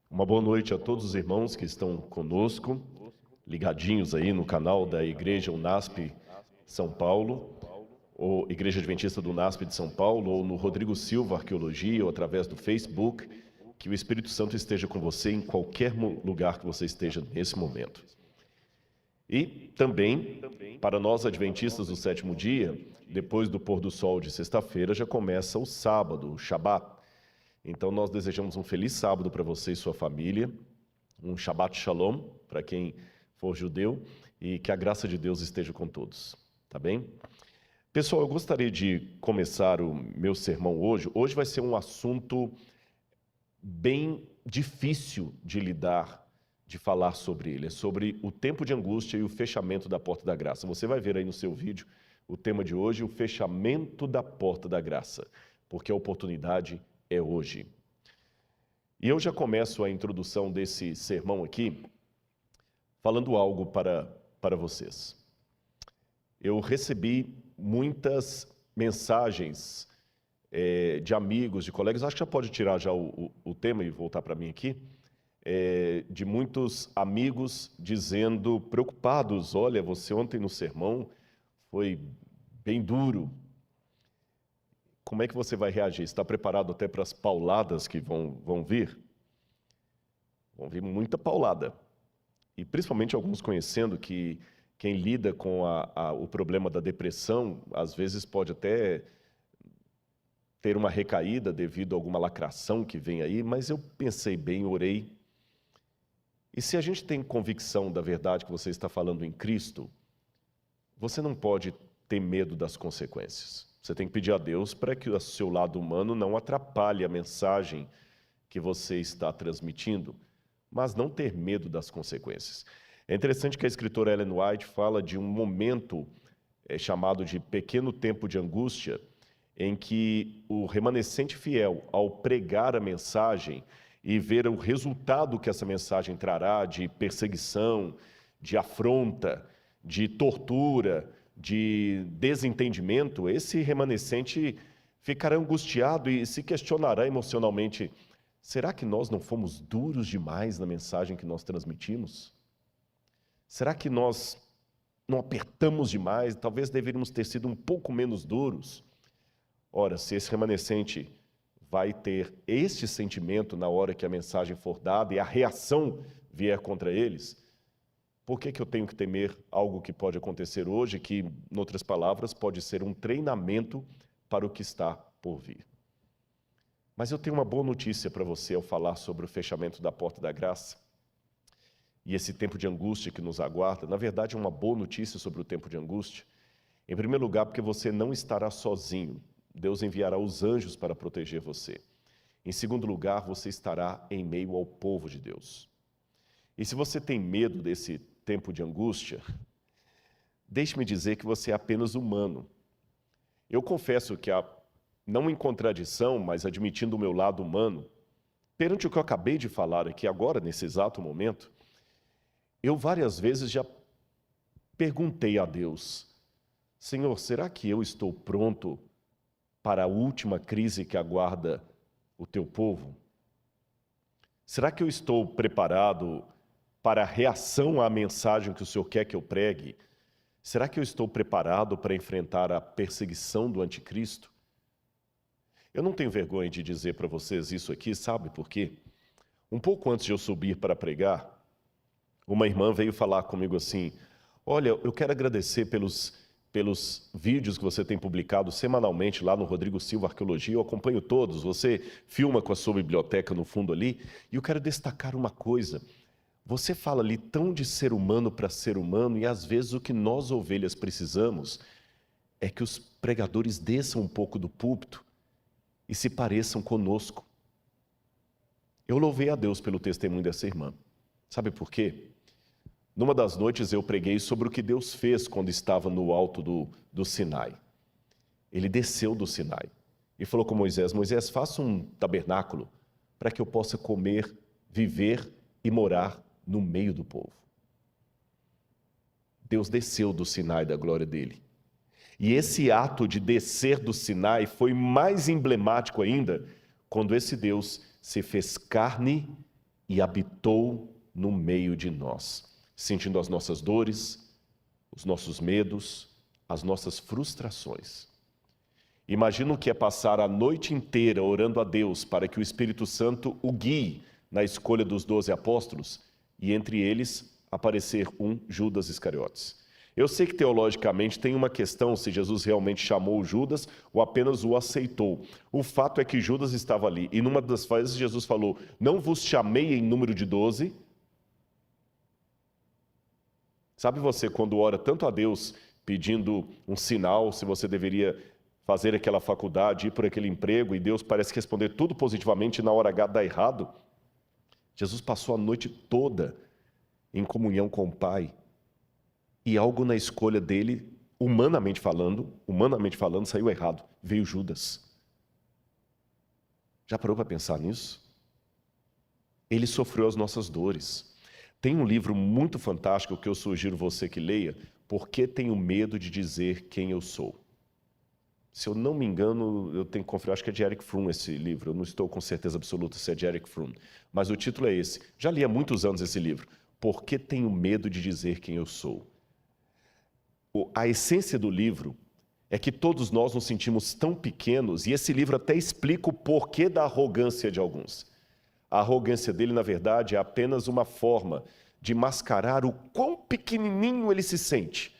Uma boa noite a todos os irmãos que estão conosco, ligadinhos aí no canal da Igreja UNASP São Paulo, ou Igreja Adventista do UNASP de São Paulo, ou no Rodrigo Silva Arqueologia, ou através do Facebook. Que o Espírito Santo esteja com você em qualquer lugar que você esteja nesse momento. E também, para nós adventistas do sétimo dia, depois do pôr do sol de sexta-feira, já começa o sábado, o Shabat. Então nós desejamos um feliz sábado para você e sua família, um Shabbat Shalom para quem for judeu, e que a graça de Deus esteja com todos, tá bem? Pessoal, eu gostaria de começar o meu sermão hoje. Hoje vai ser um assunto bem difícil de lidar, de falar sobre ele. É sobre o tempo de angústia e o fechamento da porta da graça. Você vai ver aí no seu vídeo o tema de hoje, o fechamento da porta da graça, porque a oportunidade é hoje. E eu já começo a introdução desse sermão aqui falando algo para vocês. Eu recebi muitas mensagens de amigos, de colegas, acho que já pode tirar já o tema e voltar para mim aqui, de muitos amigos dizendo, preocupados, olha, você ontem no sermão foi bem duro. Como é que você vai reagir? Está preparado até para as pauladas que vão vir? Vão vir muita paulada. E principalmente alguns conhecendo que quem lida com o problema da depressão, às vezes pode até ter uma recaída devido a alguma lacração que vem aí, mas eu pensei bem, orei. E se a gente tem convicção da verdade que você está falando em Cristo, você não pode ter medo das consequências. Você tem que pedir a Deus para que o seu lado humano não atrapalhe a mensagem que você está transmitindo, mas não ter medo das consequências. É interessante que a escritora Ellen White fala de um momento chamado de pequeno tempo de angústia, em que o remanescente fiel, ao pregar a mensagem e ver o resultado que essa mensagem trará de perseguição, de afronta, de tortura, de desentendimento, esse remanescente ficará angustiado e se questionará emocionalmente: será que nós não fomos duros demais na mensagem que nós transmitimos? Será que nós não apertamos demais? Talvez deveríamos ter sido um pouco menos duros. Ora, se esse remanescente vai ter este sentimento na hora que a mensagem for dada e a reação vier contra eles, por que eu tenho que temer algo que pode acontecer hoje, que, em outras palavras, pode ser um treinamento para o que está por vir? Mas eu tenho uma boa notícia para você ao falar sobre o fechamento da porta da graça e esse tempo de angústia que nos aguarda. Na verdade, é uma boa notícia sobre o tempo de angústia. Em primeiro lugar, porque você não estará sozinho. Deus enviará os anjos para proteger você. Em segundo lugar, você estará em meio ao povo de Deus. E se você tem medo desse tempo de angústia, deixe-me dizer que você é apenas humano. Eu confesso que, não em contradição, mas admitindo o meu lado humano, perante o que eu acabei de falar aqui agora, nesse exato momento, eu várias vezes já perguntei a Deus: Senhor, será que eu estou pronto para a última crise que aguarda o teu povo? Será que eu estou preparado para a reação à mensagem que o Senhor quer que eu pregue? Será que eu estou preparado para enfrentar a perseguição do anticristo? Eu não tenho vergonha de dizer para vocês isso aqui, sabe por quê? Um pouco antes de eu subir para pregar, uma irmã veio falar comigo assim: olha, eu quero agradecer pelos vídeos que você tem publicado semanalmente lá no Rodrigo Silva Arqueologia. Eu acompanho todos, você filma com a sua biblioteca no fundo ali, e eu quero destacar uma coisa: você fala ali tão de ser humano para ser humano, e às vezes o que nós ovelhas precisamos é que os pregadores desçam um pouco do púlpito e se pareçam conosco. Eu louvei a Deus pelo testemunho dessa irmã. Sabe por quê? Numa das noites eu preguei sobre o que Deus fez quando estava no alto do Sinai. Ele desceu do Sinai e falou com Moisés: Moisés, faça um tabernáculo para que eu possa comer, viver e morar no meio do povo. Deus desceu do Sinai da glória dele. E esse ato de descer do Sinai foi mais emblemático ainda quando esse Deus se fez carne e habitou no meio de nós, sentindo as nossas dores, os nossos medos, as nossas frustrações. Imagina o que é passar a noite inteira orando a Deus para que o Espírito Santo o guie na escolha dos 12 apóstolos e entre eles aparecer um Judas Iscariotes. Eu sei que teologicamente tem uma questão se Jesus realmente chamou Judas ou apenas o aceitou. O fato é que Judas estava ali e numa das vezes Jesus falou: não vos chamei em número de 12. Sabe você quando ora tanto a Deus pedindo um sinal, se você deveria fazer aquela faculdade, ir por aquele emprego, e Deus parece responder tudo positivamente e na hora H dá errado? Jesus passou a noite toda em comunhão com o Pai. E algo na escolha dele, humanamente falando, saiu errado. Veio Judas. Já parou para pensar nisso? Ele sofreu as nossas dores. Tem um livro muito fantástico que eu sugiro você que leia, Por que Tenho Medo de Dizer Quem Eu Sou? Se eu não me engano, eu tenho que conferir, acho que é de Erich Fromm esse livro, eu não estou com certeza absoluta se é de Erich Fromm, mas o título é esse. Já li há muitos anos esse livro, Por que Tenho Medo de Dizer Quem Eu Sou? A essência do livro é que todos nós nos sentimos tão pequenos, e esse livro até explica o porquê da arrogância de alguns. A arrogância dele, na verdade, é apenas uma forma de mascarar o quão pequenininho ele se sente.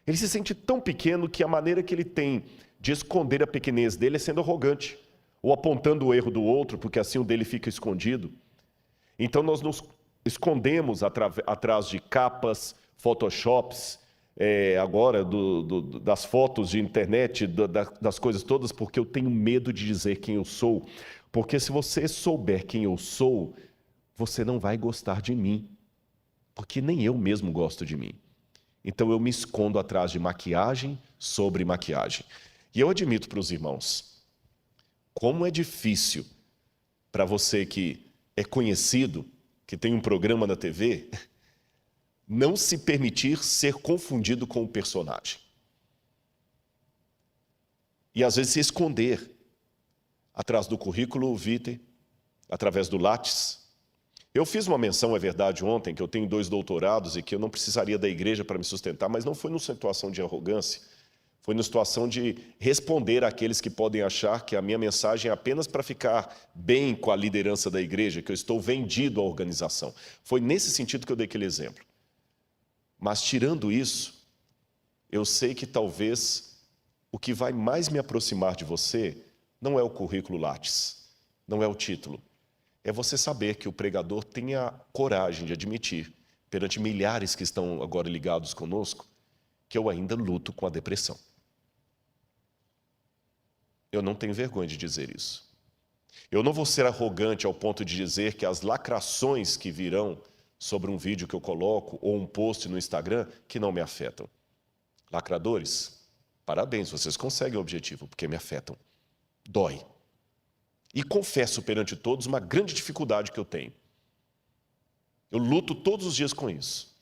Ele se sente tão pequeno que a maneira que ele tem de esconder a pequenez dele é sendo arrogante, ou apontando o erro do outro, porque assim o dele fica escondido. Então nós nos escondemos atrás de capas, photoshops, agora das fotos de internet, das coisas todas, porque eu tenho medo de dizer quem eu sou. Porque se você souber quem eu sou, você não vai gostar de mim, porque nem eu mesmo gosto de mim. Então eu me escondo atrás de maquiagem sobre maquiagem. E eu admito para os irmãos, como é difícil para você que é conhecido, que tem um programa na TV, não se permitir ser confundido com o personagem. E às vezes se esconder atrás do currículo vitae, através do Lattes. Eu fiz uma menção, é verdade, ontem, que eu tenho 2 doutorados e que eu não precisaria da igreja para me sustentar, mas não foi numa situação de arrogância, foi numa situação de responder àqueles que podem achar que a minha mensagem é apenas para ficar bem com a liderança da igreja, que eu estou vendido à organização. Foi nesse sentido que eu dei aquele exemplo. Mas tirando isso, eu sei que talvez o que vai mais me aproximar de você não é o currículo Lattes, não é o título. É você saber que o pregador tem a coragem de admitir, perante milhares que estão agora ligados conosco, que eu ainda luto com a depressão. Eu não tenho vergonha de dizer isso. Eu não vou ser arrogante ao ponto de dizer que as lacrações que virão sobre um vídeo que eu coloco ou um post no Instagram que não me afetam. Lacradores, parabéns, vocês conseguem o objetivo, porque me afetam. Dói. E confesso perante todos uma grande dificuldade que eu tenho. Eu luto todos os dias com isso.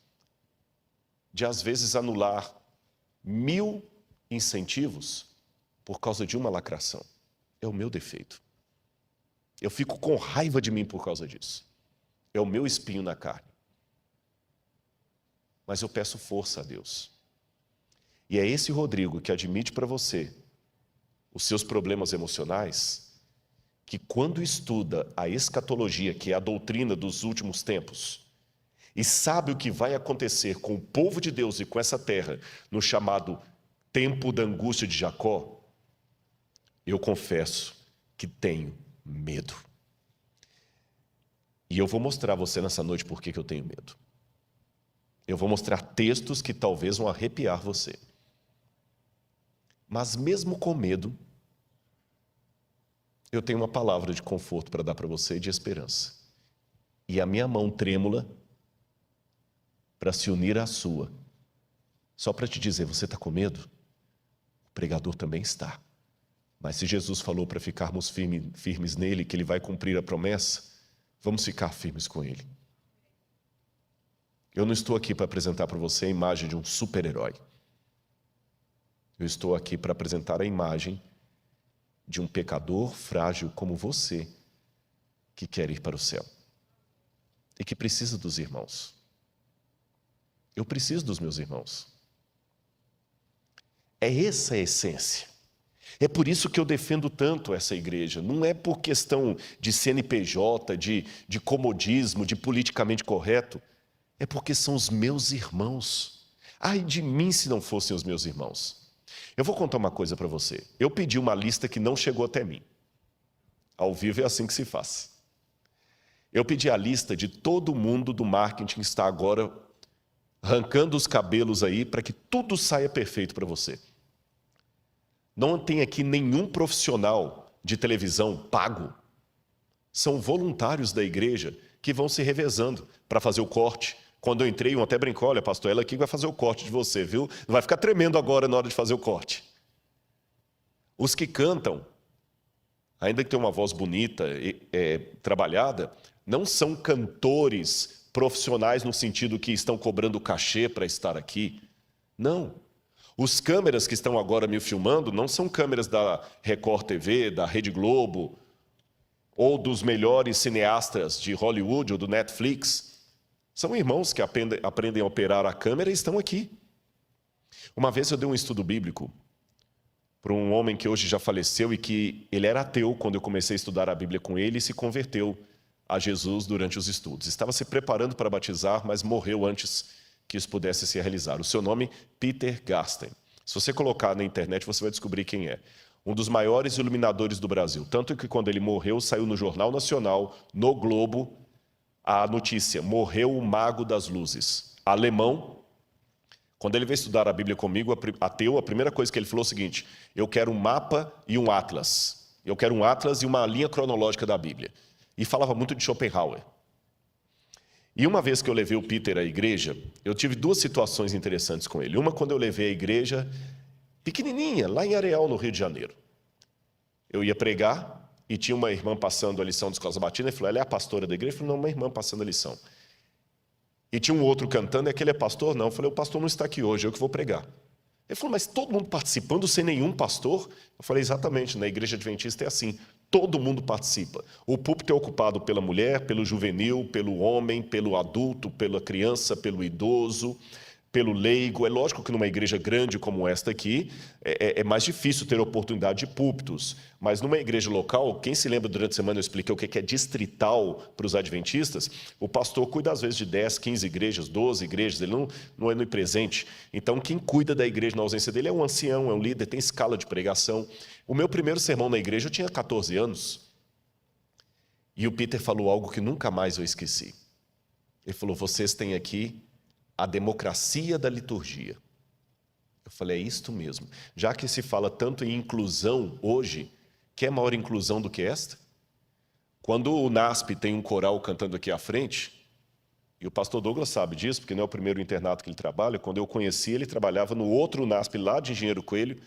De às vezes anular 1000 incentivos por causa de uma lacração. É o meu defeito. Eu fico com raiva de mim por causa disso. É o meu espinho na carne. Mas eu peço força a Deus. E é esse Rodrigo que admite para você os seus problemas emocionais, que quando estuda a escatologia, que é a doutrina dos últimos tempos, e sabe o que vai acontecer com o povo de Deus e com essa terra, no chamado tempo da angústia de Jacó, eu confesso que tenho medo. E eu vou mostrar a você nessa noite por que eu tenho medo. Eu vou mostrar textos que talvez vão arrepiar você. Mas mesmo com medo, eu tenho uma palavra de conforto para dar para você e de esperança. E a minha mão trêmula para se unir à sua. Só para te dizer, você está com medo? O pregador também está. Mas se Jesus falou para ficarmos firmes nele, que ele vai cumprir a promessa, vamos ficar firmes com ele. Eu não estou aqui para apresentar para você a imagem de um super-herói. Eu estou aqui para apresentar a imagem de um pecador frágil como você, que quer ir para o céu. e que precisa dos irmãos. Eu preciso dos meus irmãos. É essa a essência. É por isso que eu defendo tanto essa igreja. Não é por questão de CNPJ, de comodismo, de politicamente correto. É porque são os meus irmãos. Ai de mim se não fossem os meus irmãos. Eu vou contar uma coisa para você. Eu pedi uma lista que não chegou até mim. Ao vivo é assim que se faz. Eu pedi a lista de todo mundo do marketing que está agora arrancando os cabelos aí para que tudo saia perfeito para você. Não tem aqui nenhum profissional de televisão pago. São voluntários da igreja que vão se revezando para fazer o corte. Quando eu entrei, um até brincou, olha, pastor, ela aqui vai fazer o corte de você, viu? Não vai ficar tremendo agora na hora de fazer o corte. Os que cantam, ainda que tenham uma voz bonita, trabalhada, não são cantores profissionais no sentido que estão cobrando cachê para estar aqui. Não. Os câmeras que estão agora me filmando não são câmeras da Record TV, da Rede Globo, ou dos melhores cineastas de Hollywood ou do Netflix. São irmãos que aprendem a operar a câmera e estão aqui. Uma vez eu dei um estudo bíblico para um homem que hoje já faleceu e que ele era ateu quando eu comecei a estudar a Bíblia com ele e se converteu a Jesus durante os estudos. Estava se preparando para batizar, mas morreu antes que isso pudesse se realizar. O seu nome, Peter Garsten. Se você colocar na internet, você vai descobrir quem é. Um dos maiores iluminadores do Brasil. Tanto que quando ele morreu, saiu no Jornal Nacional, no Globo, a notícia: morreu o mago das luzes. Alemão. Quando ele veio estudar a Bíblia comigo, ateu, a primeira coisa que ele falou é o seguinte: eu quero um mapa e um atlas. Eu quero um atlas e uma linha cronológica da Bíblia. E falava muito de Schopenhauer. E uma vez que eu levei o Peter à igreja, eu tive duas situações interessantes com ele. Uma quando eu levei a igreja pequenininha, lá em Areal, no Rio de Janeiro. Eu ia pregar e tinha uma irmã passando a lição de escola sabatina e falou: ela é a pastora da igreja? Eu falei: não, uma irmã passando a lição. E tinha um outro cantando, é que ele é pastor? Não. Eu falei: o pastor não está aqui hoje, eu que vou pregar. Ele falou: mas todo mundo participando sem nenhum pastor? Eu falei: exatamente, na igreja adventista é assim, todo mundo participa. O púlpito é ocupado pela mulher, pelo juvenil, pelo homem, pelo adulto, pela criança, pelo idoso, pelo leigo. É lógico que numa igreja grande como esta aqui, é mais difícil ter oportunidade de púlpitos, mas numa igreja local, quem se lembra durante a semana eu expliquei o que é distrital para os adventistas, o pastor cuida às vezes de 10, 15 igrejas, 12 igrejas, ele não é onipresente. Então quem cuida da igreja na ausência dele é um ancião, é um líder, tem escala de pregação. O meu primeiro sermão na igreja eu tinha 14 anos, e o Peter falou algo que nunca mais eu esqueci. Ele falou: vocês têm aqui a democracia da liturgia. Eu falei: é isto mesmo. Já que se fala tanto em inclusão hoje, quer maior inclusão do que esta? Quando o NASP tem um coral cantando aqui à frente, e o pastor Douglas sabe disso, porque não é o primeiro internato que ele trabalha, quando eu conheci ele trabalhava no outro NASP lá de Engenheiro Coelho.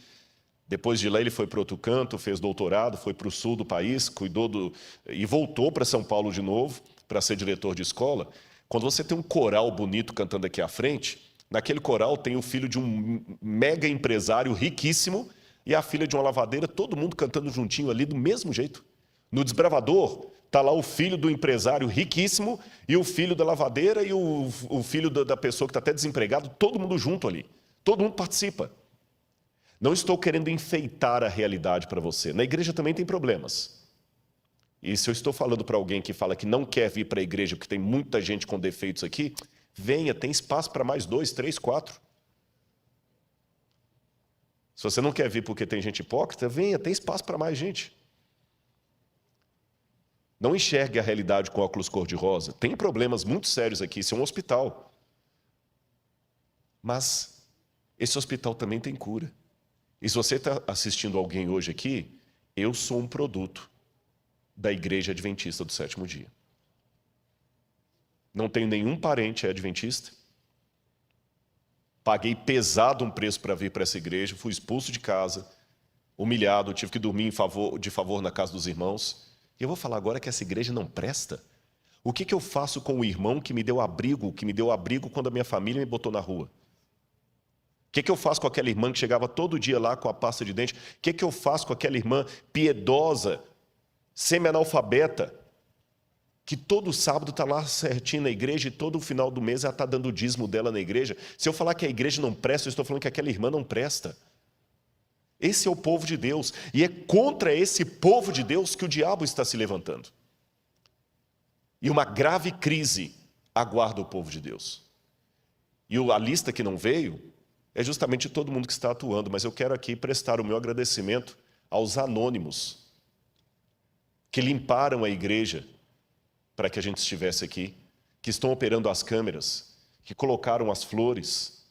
Depois de lá ele foi para outro canto, fez doutorado, foi para o sul do país, cuidou e voltou para São Paulo de novo para ser diretor de escola. Quando você tem um coral bonito cantando aqui à frente, naquele coral tem o filho de um mega empresário riquíssimo e a filha de uma lavadeira, todo mundo cantando juntinho ali do mesmo jeito. No Desbravador, está lá o filho do empresário riquíssimo e o filho da lavadeira e o filho da pessoa que está até desempregado, todo mundo junto ali. Todo mundo participa. Não estou querendo enfeitar a realidade para você. Na igreja também tem problemas. E se eu estou falando para alguém que fala que não quer vir para a igreja porque tem muita gente com defeitos aqui, venha, tem espaço para mais 2, 3, 4. Se você não quer vir porque tem gente hipócrita, venha, tem espaço para mais gente. Não enxergue a realidade com óculos cor-de-rosa. Tem problemas muito sérios aqui, isso é um hospital. Mas esse hospital também tem cura. E se você está assistindo alguém hoje aqui, eu sou um produto da Igreja Adventista do Sétimo Dia. Não tenho nenhum parente adventista. Paguei pesado um preço para vir para essa igreja, fui expulso de casa, humilhado, tive que dormir de favor na casa dos irmãos. E eu vou falar agora que essa igreja não presta. O que eu faço com o irmão que me deu abrigo quando a minha família me botou na rua? O que eu faço com aquela irmã que chegava todo dia lá com a pasta de dente? O que eu faço com aquela irmã piedosa, semi-analfabeta, que todo sábado está lá certinho na igreja e todo final do mês ela está dando o dízimo dela na igreja. Se eu falar que a igreja não presta, eu estou falando que aquela irmã não presta. Esse é o povo de Deus, e é contra esse povo de Deus que o diabo está se levantando. E uma grave crise aguarda o povo de Deus. E a lista que não veio é justamente todo mundo que está atuando, mas eu quero aqui prestar o meu agradecimento aos anônimos que limparam a igreja para que a gente estivesse aqui, que estão operando as câmeras, que colocaram as flores.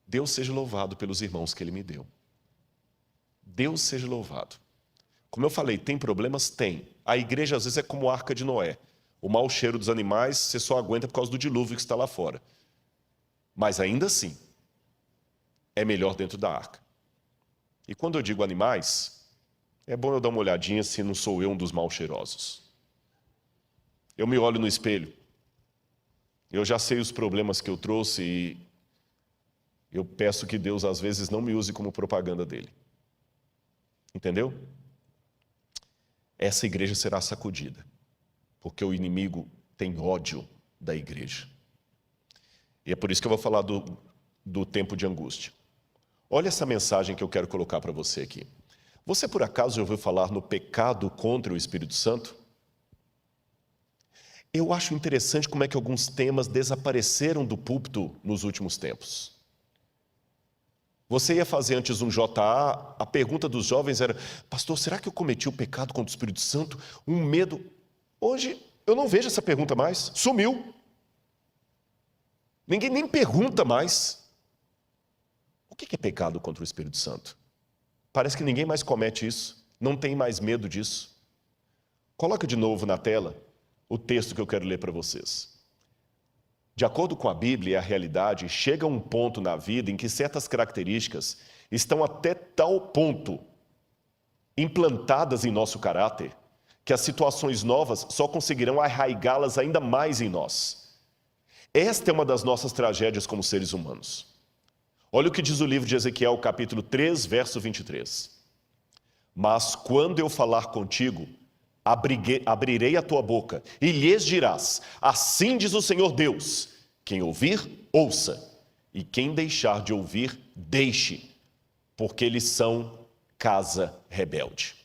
Deus seja louvado pelos irmãos que Ele me deu. Deus seja louvado. Como eu falei, tem problemas? Tem. A igreja às vezes é como a Arca de Noé. O mau cheiro dos animais você só aguenta por causa do dilúvio que está lá fora. Mas ainda assim, é melhor dentro da arca. E quando eu digo animais, é bom eu dar uma olhadinha se não sou eu um dos mal cheirosos. Eu me olho no espelho. Eu já sei os problemas que eu trouxe e eu peço que Deus às vezes não me use como propaganda dele. Entendeu? Essa igreja será sacudida, porque o inimigo tem ódio da igreja. E é por isso que eu vou falar do tempo de angústia. Olha essa mensagem que eu quero colocar para você aqui. Você por acaso já ouviu falar no pecado contra o Espírito Santo? Eu acho interessante como é que alguns temas desapareceram do púlpito nos últimos tempos. Você ia fazer antes um JA, a pergunta dos jovens era: pastor, será que eu cometi o pecado contra o Espírito Santo? Um medo. Hoje eu não vejo essa pergunta mais, sumiu. Ninguém nem pergunta mais. O que é pecado contra o Espírito Santo? Parece que ninguém mais comete isso, não tem mais medo disso. Coloca de novo na tela o texto que eu quero ler para vocês. De acordo com a Bíblia e a realidade, chega um ponto na vida em que certas características estão até tal ponto implantadas em nosso caráter, que as situações novas só conseguirão arraigá-las ainda mais em nós. Esta é uma das nossas tragédias como seres humanos. Olha o que diz o livro de Ezequiel, capítulo 3, verso 23. Mas quando eu falar contigo, abrirei a tua boca e lhes dirás: assim diz o Senhor Deus, quem ouvir, ouça, e quem deixar de ouvir, deixe, porque eles são casa rebelde.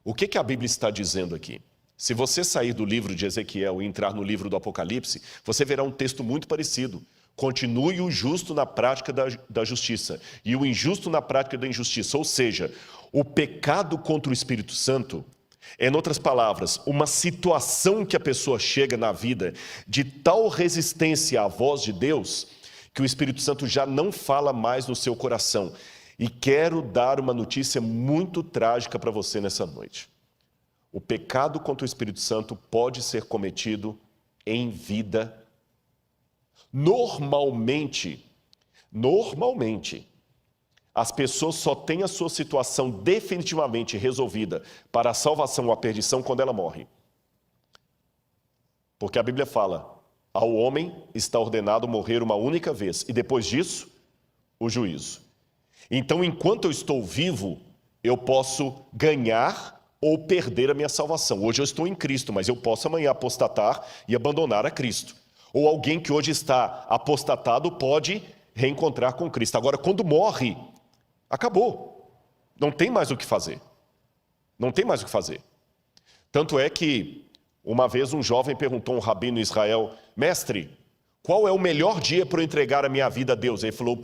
O que a Bíblia está dizendo aqui? Se você sair do livro de Ezequiel e entrar no livro do Apocalipse, você verá um texto muito parecido. Continue o justo na prática da justiça e o injusto na prática da injustiça. Ou seja, o pecado contra o Espírito Santo é, em outras palavras, uma situação que a pessoa chega na vida de tal resistência à voz de Deus que o Espírito Santo já não fala mais no seu coração. E quero dar uma notícia muito trágica para você nessa noite. O pecado contra o Espírito Santo pode ser cometido em vida. Normalmente, as pessoas só têm a sua situação definitivamente resolvida para a salvação ou a perdição quando ela morre. Porque a Bíblia fala: ao homem está ordenado morrer uma única vez, e depois disso, o juízo. Então, enquanto eu estou vivo, eu posso ganhar ou perder a minha salvação. Hoje eu estou em Cristo, mas eu posso amanhã apostatar e abandonar a Cristo. Ou alguém que hoje está apostatado pode reencontrar com Cristo. Agora, quando morre, acabou. Não tem mais o que fazer. Não tem mais o que fazer. Tanto é que, uma vez um jovem perguntou a um rabino em Israel: mestre, qual é o melhor dia para eu entregar a minha vida a Deus? Ele falou: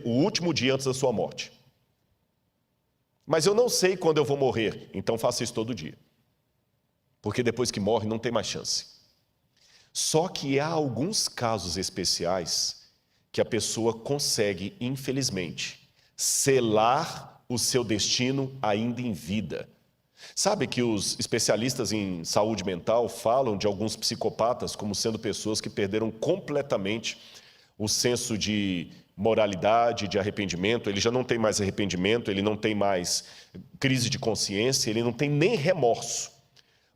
o último dia antes da sua morte. Mas eu não sei quando eu vou morrer, então faça isso todo dia. Porque depois que morre não tem mais chance. Só que há alguns casos especiais que a pessoa consegue, infelizmente, selar o seu destino ainda em vida. Sabe que os especialistas em saúde mental falam de alguns psicopatas como sendo pessoas que perderam completamente o senso de moralidade, de arrependimento. Ele já não tem mais arrependimento, ele não tem mais crise de consciência, ele não tem nem remorso.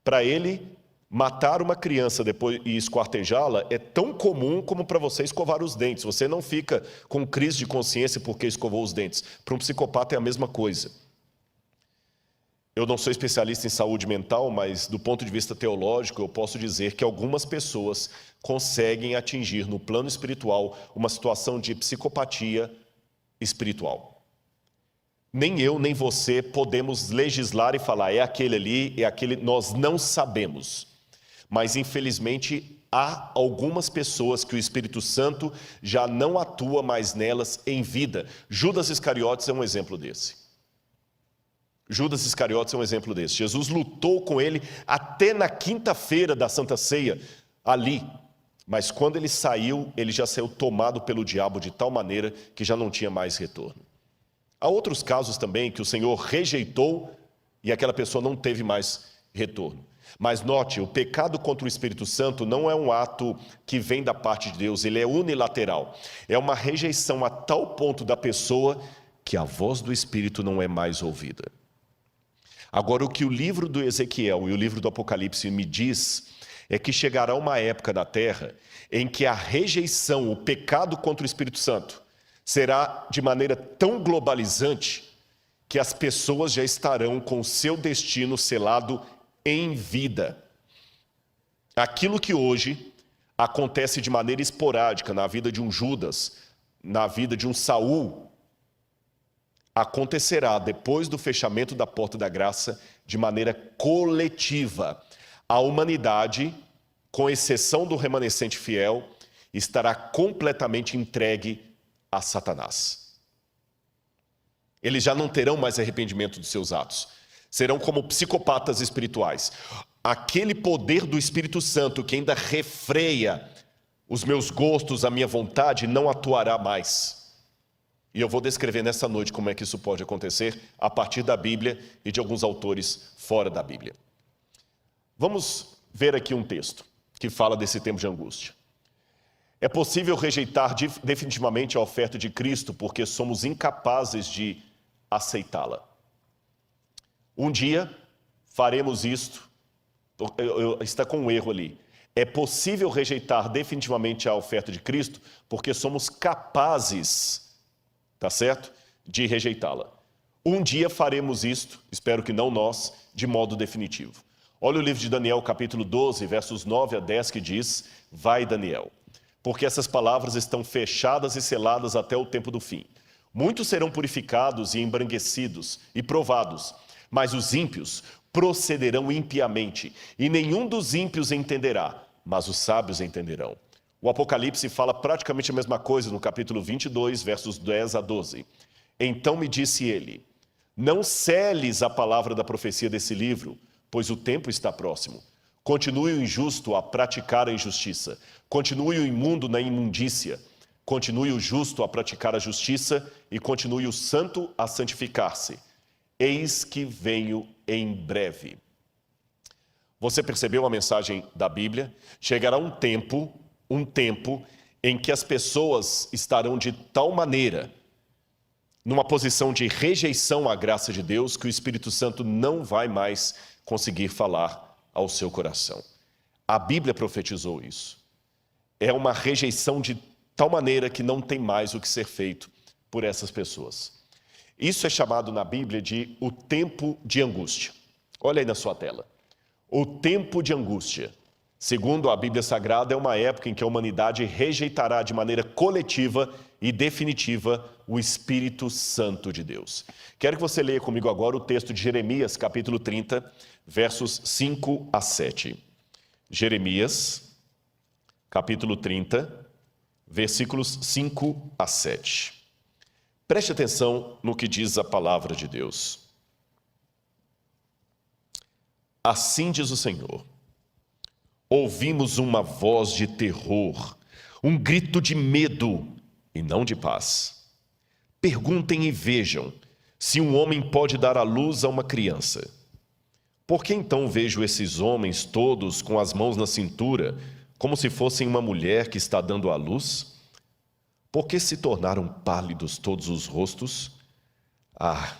Para ele, matar uma criança depois e esquartejá-la é tão comum como para você escovar os dentes. Você não fica com crise de consciência porque escovou os dentes. Para um psicopata é a mesma coisa. Eu não sou especialista em saúde mental, mas do ponto de vista teológico, eu posso dizer que algumas pessoas conseguem atingir no plano espiritual uma situação de psicopatia espiritual. Nem eu, nem você podemos legislar e falar, é aquele ali, é aquele, nós não sabemos. Mas, infelizmente, há algumas pessoas que o Espírito Santo já não atua mais nelas em vida. Judas Iscariotes é um exemplo desse. Judas Iscariotes é um exemplo desse. Jesus lutou com ele até na quinta-feira da Santa Ceia, ali. Mas quando ele saiu, ele já saiu tomado pelo diabo de tal maneira que já não tinha mais retorno. Há outros casos também que o Senhor rejeitou e aquela pessoa não teve mais retorno. Mas note, o pecado contra o Espírito Santo não é um ato que vem da parte de Deus, ele é unilateral. É uma rejeição a tal ponto da pessoa que a voz do Espírito não é mais ouvida. Agora, o que o livro do Ezequiel e o livro do Apocalipse me diz é que chegará uma época na terra em que a rejeição, o pecado contra o Espírito Santo, será de maneira tão globalizante que as pessoas já estarão com o seu destino selado em vida. Aquilo que hoje acontece de maneira esporádica na vida de um Judas, na vida de um Saul, acontecerá depois do fechamento da porta da graça de maneira coletiva. A humanidade, com exceção do remanescente fiel, estará completamente entregue a Satanás. Eles já não terão mais arrependimento dos seus atos. Serão como psicopatas espirituais. Aquele poder do Espírito Santo que ainda refreia os meus gostos, a minha vontade, não atuará mais. E eu vou descrever nessa noite como é que isso pode acontecer a partir da Bíblia e de alguns autores fora da Bíblia. Vamos ver aqui um texto que fala desse tempo de angústia. É possível rejeitar definitivamente a oferta de Cristo porque somos incapazes de aceitá-la. Um dia faremos isto, está com um erro ali. É possível rejeitar definitivamente a oferta de Cristo porque somos capazes, tá certo, de rejeitá-la. Um dia faremos isto, espero que não nós, de modo definitivo. Olha o livro de Daniel, capítulo 12, versos 9 a 10, que diz: vai, Daniel, porque essas palavras estão fechadas e seladas até o tempo do fim. Muitos serão purificados e embranquecidos e provados, mas os ímpios procederão impiamente, e nenhum dos ímpios entenderá, mas os sábios entenderão. O Apocalipse fala praticamente a mesma coisa no capítulo 22, versos 10 a 12. Então me disse ele: não seles a palavra da profecia desse livro, pois o tempo está próximo. Continue o injusto a praticar a injustiça, continue o imundo na imundícia, continue o justo a praticar a justiça e continue o santo a santificar-se. Eis que venho em breve. Você percebeu a mensagem da Bíblia? Chegará um tempo em que as pessoas estarão de tal maneira numa posição de rejeição à graça de Deus que o Espírito Santo não vai mais conseguir falar ao seu coração. A Bíblia profetizou isso. É uma rejeição de tal maneira que não tem mais o que ser feito por essas pessoas. Isso é chamado na Bíblia de o tempo de angústia. Olha aí na sua tela. O tempo de angústia, segundo a Bíblia Sagrada, é uma época em que a humanidade rejeitará de maneira coletiva e definitiva o Espírito Santo de Deus. Quero que você leia comigo agora o texto de Jeremias, capítulo 30, versos 5 a 7. Jeremias, capítulo 30, versículos 5 a 7. Preste atenção no que diz a palavra de Deus. Assim diz o Senhor: ouvimos uma voz de terror, um grito de medo e não de paz. Perguntem e vejam se um homem pode dar à luz a uma criança. Por que então vejo esses homens todos com as mãos na cintura, como se fossem uma mulher que está dando à luz? Por que se tornaram pálidos todos os rostos? Ah,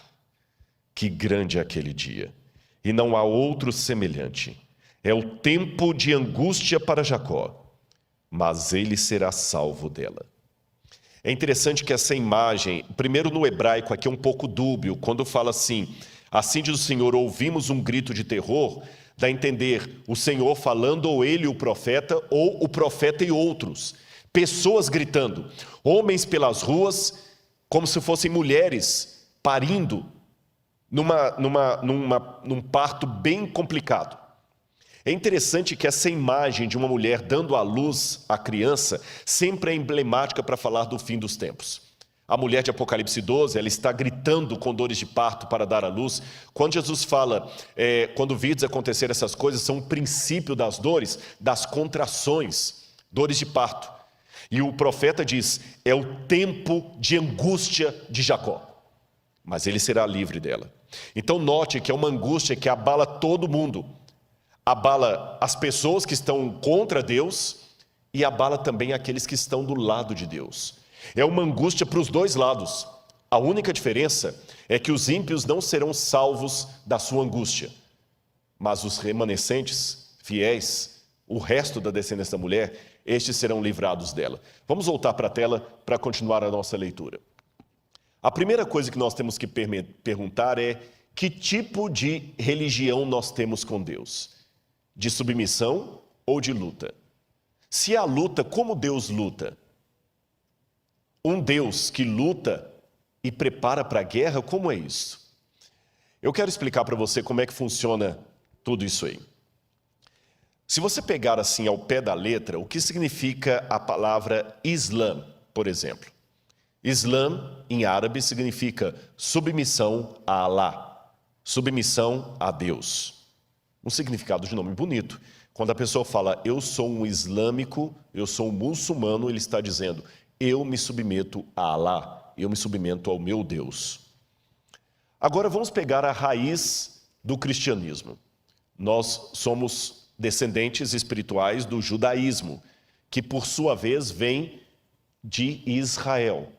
que grande é aquele dia! E não há outro semelhante. É o tempo de angústia para Jacó, mas ele será salvo dela. É interessante que essa imagem, primeiro no hebraico, aqui é um pouco dúbio, quando fala assim: Assim diz o Senhor, ouvimos um grito de terror, dá a entender o Senhor falando, ou ele, o profeta, ou o profeta e outros. Pessoas gritando, homens pelas ruas, como se fossem mulheres parindo, num parto bem complicado. É interessante que essa imagem de uma mulher dando à luz à criança sempre é emblemática para falar do fim dos tempos. A mulher de Apocalipse 12, ela está gritando com dores de parto para dar à luz. Quando Jesus fala, quando virdes acontecer essas coisas, são o princípio das dores, das contrações, dores de parto. E o profeta diz, é o tempo de angústia de Jacó, mas ele será livre dela. Então note que é uma angústia que abala todo mundo. Abala as pessoas que estão contra Deus e abala também aqueles que estão do lado de Deus. É uma angústia para os dois lados. A única diferença é que os ímpios não serão salvos da sua angústia, mas os remanescentes, fiéis, o resto da descendência da mulher, estes serão livrados dela. Vamos voltar para a tela para continuar a nossa leitura. A primeira coisa que nós temos que perguntar é: que tipo de religião nós temos com Deus? De submissão ou de luta? Se há luta, como Deus luta? Um Deus que luta e prepara para a guerra, como é isso? Eu quero explicar para você como é que funciona tudo isso aí. Se você pegar assim ao pé da letra, o que significa a palavra Islã, por exemplo? Islã, em árabe, significa submissão a Alá, submissão a Deus. Um significado de nome bonito. Quando a pessoa fala, eu sou um islâmico, eu sou um muçulmano, ele está dizendo, eu me submeto a Alá, eu me submeto ao meu Deus. Agora vamos pegar a raiz do cristianismo. Nós somos descendentes espirituais do judaísmo, que por sua vez vem de Israel.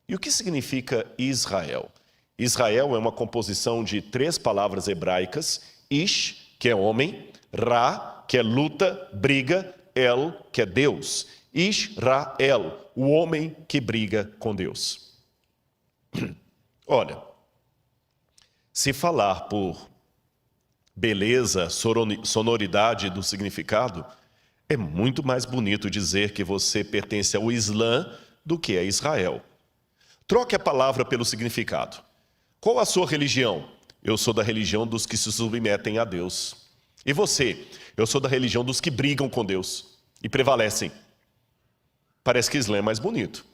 E o que significa Israel? Israel é uma composição de 3 palavras hebraicas, Ish, que é homem, Ra, que é luta, briga, El, que é Deus. Israel, o homem que briga com Deus. Olha, se falar por beleza, sonoridade do significado, é muito mais bonito dizer que você pertence ao Islã do que a Israel. Troque a palavra pelo significado. Qual a sua religião? Eu sou da religião dos que se submetem a Deus. E você? Eu sou da religião dos que brigam com Deus e prevalecem. Parece que Islã é mais bonito.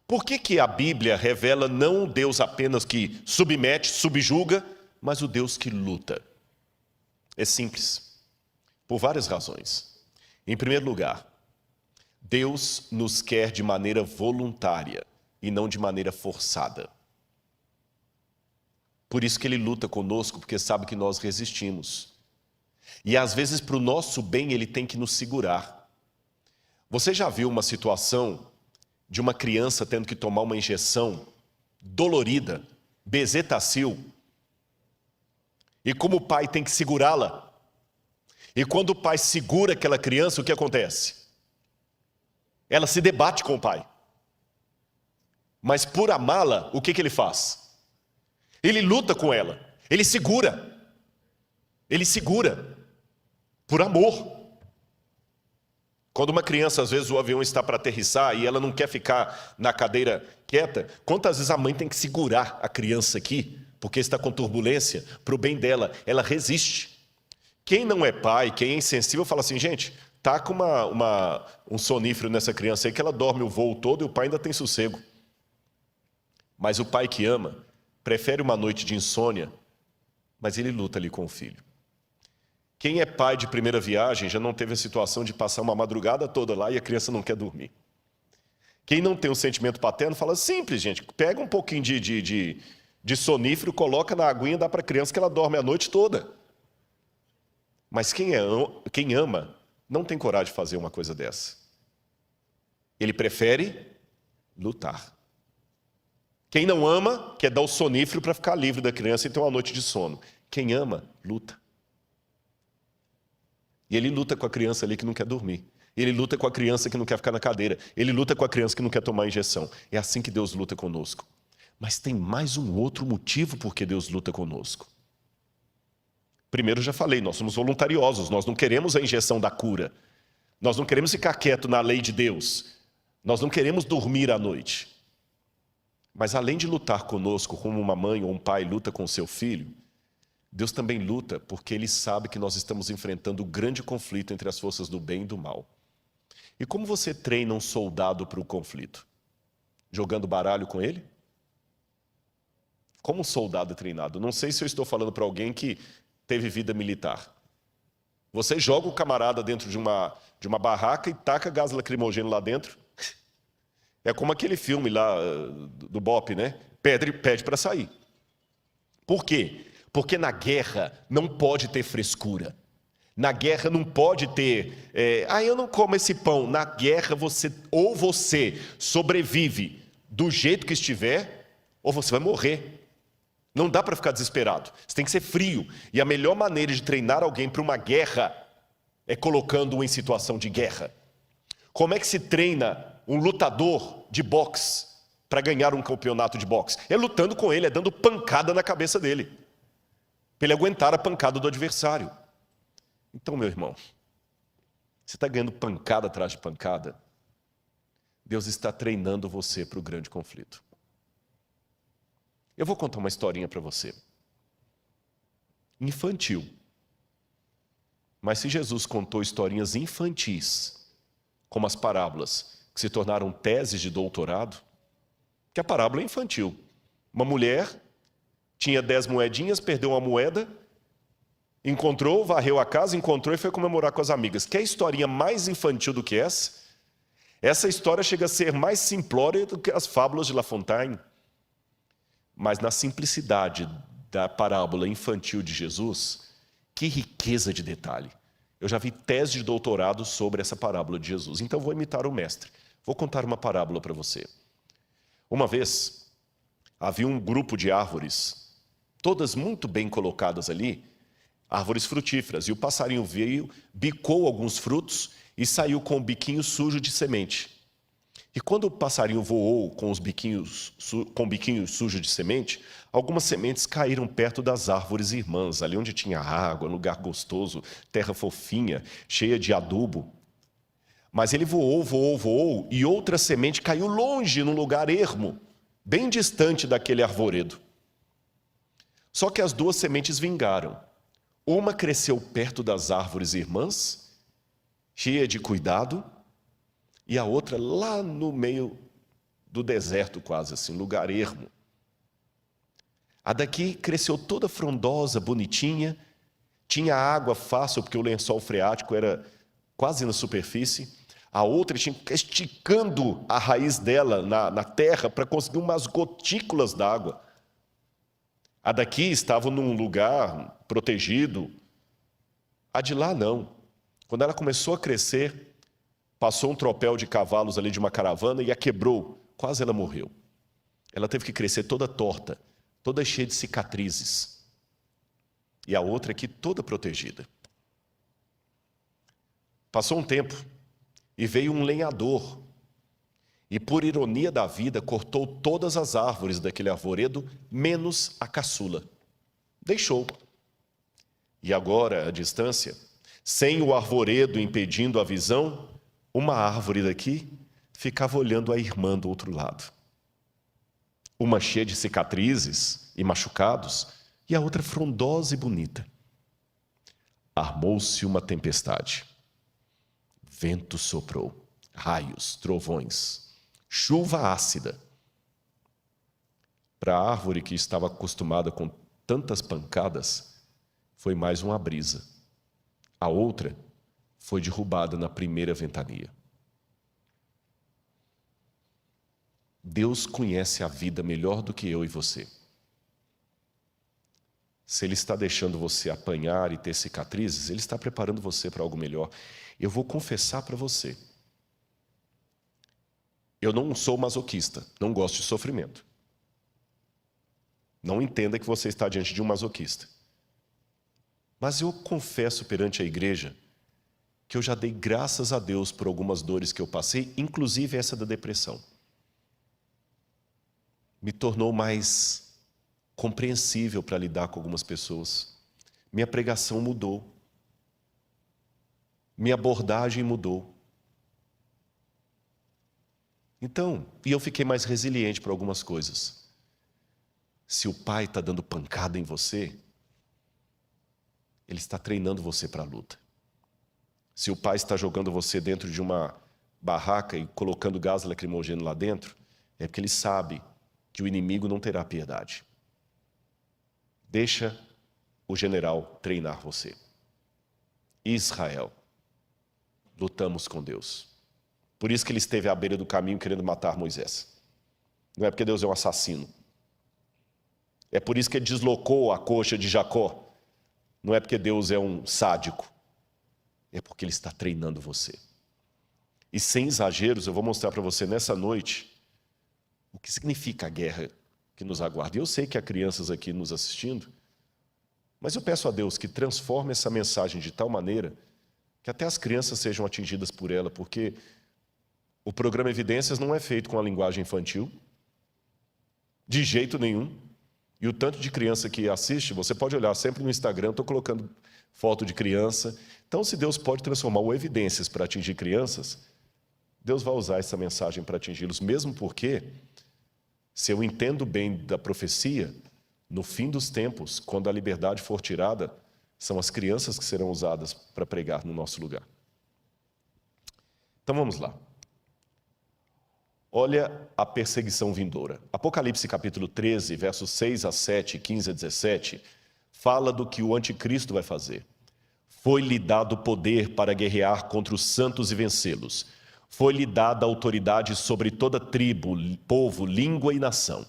Por que a Bíblia revela não o Deus apenas que submete, subjuga, mas o Deus que luta? É simples. Por várias razões. Em primeiro lugar, Deus nos quer de maneira voluntária e não de maneira forçada. Por isso que Ele luta conosco, porque sabe que nós resistimos. E às vezes, para o nosso bem, Ele tem que nos segurar. Você já viu uma situação de uma criança tendo que tomar uma injeção dolorida, bezetacil, e como o pai tem que segurá-la? E quando o pai segura aquela criança, o que acontece? Ela se debate com o pai. Mas por amá-la, o que ele faz? Ele luta com ela, ele segura, por amor. Quando uma criança, às vezes o avião está para aterrissar e ela não quer ficar na cadeira quieta, quantas vezes a mãe tem que segurar a criança aqui, porque está com turbulência, para o bem dela, ela resiste. Quem não é pai, quem é insensível, fala assim, gente, taca um sonífero nessa criança aí que ela dorme o voo todo e o pai ainda tem sossego. Mas o pai que ama, prefere uma noite de insônia, mas ele luta ali com o filho. Quem é pai de primeira viagem já não teve a situação de passar uma madrugada toda lá e a criança não quer dormir. Quem não tem um sentimento paterno fala, simples, gente, pega um pouquinho de sonífero, coloca na aguinha e dá para a criança que ela dorme a noite toda. Mas quem ama não tem coragem de fazer uma coisa dessa. Ele prefere lutar. Quem não ama quer dar o sonífero para ficar livre da criança e ter uma noite de sono. Quem ama, luta. E ele luta com a criança ali que não quer dormir. Ele luta com a criança que não quer ficar na cadeira. Ele luta com a criança que não quer tomar injeção. É assim que Deus luta conosco. Mas tem mais um outro motivo por que Deus luta conosco. Primeiro, eu já falei, nós somos voluntariosos, nós não queremos a injeção da cura. Nós não queremos ficar quieto na lei de Deus. Nós não queremos dormir à noite. Mas além de lutar conosco, como uma mãe ou um pai luta com o seu filho, Deus também luta porque Ele sabe que nós estamos enfrentando um grande conflito entre as forças do bem e do mal. E como você treina um soldado para o conflito? Jogando baralho com ele? Como um soldado é treinado? Não sei se eu estou falando para alguém que teve vida militar. Você joga o camarada dentro de uma barraca e taca gás lacrimogêneo lá dentro. É como aquele filme lá do BOPE, né? Pede para sair. Por quê? Porque na guerra não pode ter frescura. Na guerra não pode ter, eu não como esse pão. Na guerra você sobrevive do jeito que estiver, ou você vai morrer. Não dá para ficar desesperado. Você tem que ser frio. E a melhor maneira de treinar alguém para uma guerra é colocando-o em situação de guerra. Como é que se treina um lutador de boxe para ganhar um campeonato de boxe? É lutando com ele, é dando pancada na cabeça dele, para ele aguentar a pancada do adversário. Então, meu irmão, você está ganhando pancada atrás de pancada, Deus está treinando você para o grande conflito. Eu vou contar uma historinha para você. Infantil. Mas se Jesus contou historinhas infantis, como as parábolas, que se tornaram teses de doutorado, que a parábola é infantil. Uma mulher tinha 10 moedinhas, perdeu uma moeda, encontrou, varreu a casa, encontrou e foi comemorar com as amigas. Quer historinha mais infantil do que essa? Essa história chega a ser mais simplória do que as fábulas de La Fontaine. Mas na simplicidade da parábola infantil de Jesus, que riqueza de detalhe. Eu já vi tese de doutorado sobre essa parábola de Jesus. Então vou imitar o mestre. Vou contar uma parábola para você. Uma vez, havia um grupo de árvores, todas muito bem colocadas ali, árvores frutíferas, e o passarinho veio, bicou alguns frutos e saiu com o biquinho sujo de semente. E quando o passarinho voou com o biquinho sujo de semente, algumas sementes caíram perto das árvores irmãs, ali onde tinha água, lugar gostoso, terra fofinha, cheia de adubo. Mas ele voou, e outra semente caiu longe, num lugar ermo, bem distante daquele arvoredo. Só que as duas sementes vingaram. Uma cresceu perto das árvores irmãs, cheia de cuidado, e a outra lá no meio do deserto, quase assim, lugar ermo. A daqui cresceu toda frondosa, bonitinha, tinha água fácil, porque o lençol freático era quase na superfície. A outra tinha que ficar esticando a raiz dela na terra para conseguir umas gotículas d'água. A daqui estava num lugar protegido. A de lá não. Quando ela começou a crescer, passou um tropel de cavalos ali de uma caravana e a quebrou. Quase ela morreu. Ela teve que crescer toda torta, toda cheia de cicatrizes. E a outra aqui toda protegida. Passou um tempo e veio um lenhador. E por ironia da vida, cortou todas as árvores daquele arvoredo, menos a caçula. Deixou. E agora, à distância, sem o arvoredo impedindo a visão, uma árvore daqui ficava olhando a irmã do outro lado. Uma cheia de cicatrizes e machucados, e a outra frondosa e bonita. Armou-se uma tempestade. Vento soprou, raios, trovões, chuva ácida. Para a árvore que estava acostumada com tantas pancadas, foi mais uma brisa. A outra foi derrubada na primeira ventania. Deus conhece a vida melhor do que eu e você. Se Ele está deixando você apanhar e ter cicatrizes, Ele está preparando você para algo melhor. Eu vou confessar para você. Eu não sou masoquista, não gosto de sofrimento. Não entenda que você está diante de um masoquista. Mas eu confesso perante a igreja que eu já dei graças a Deus por algumas dores que eu passei, inclusive essa da depressão. me tornou mais compreensível para lidar com algumas pessoas. Minha pregação mudou. Minha abordagem mudou. Então, e eu fiquei mais resiliente para algumas coisas. Se o pai está dando pancada em você, ele está treinando você para a luta. Se o pai está jogando você dentro de uma barraca e colocando gás lacrimogêneo lá dentro, é porque ele sabe que o inimigo não terá piedade. Deixa o general treinar você. Israel, lutamos com Deus. Por isso que ele esteve à beira do caminho querendo matar Moisés. Não é porque Deus é um assassino. É por isso que ele deslocou a coxa de Jacó. Não é porque Deus é um sádico. É porque ele está treinando você. E sem exageros, eu vou mostrar para você nessa noite o que significa a guerra que nos aguarda. E eu sei que há crianças aqui nos assistindo, mas eu peço a Deus que transforme essa mensagem de tal maneira que até as crianças sejam atingidas por ela, porque o programa Evidências não é feito com a linguagem infantil, de jeito nenhum. E o tanto de criança que assiste, você pode olhar sempre no Instagram, estou colocando foto de criança. Então, se Deus pode transformar o Evidências para atingir crianças, Deus vai usar essa mensagem para atingi-los, mesmo porque, se eu entendo bem da profecia, no fim dos tempos, quando a liberdade for tirada, são as crianças que serão usadas para pregar no nosso lugar. Então vamos lá. Olha a perseguição vindoura. Apocalipse capítulo 13, versos 6 a 7, 15 a 17, fala do que o anticristo vai fazer. Foi-lhe dado poder para guerrear contra os santos e vencê-los. Foi-lhe dada autoridade sobre toda tribo, povo, língua e nação.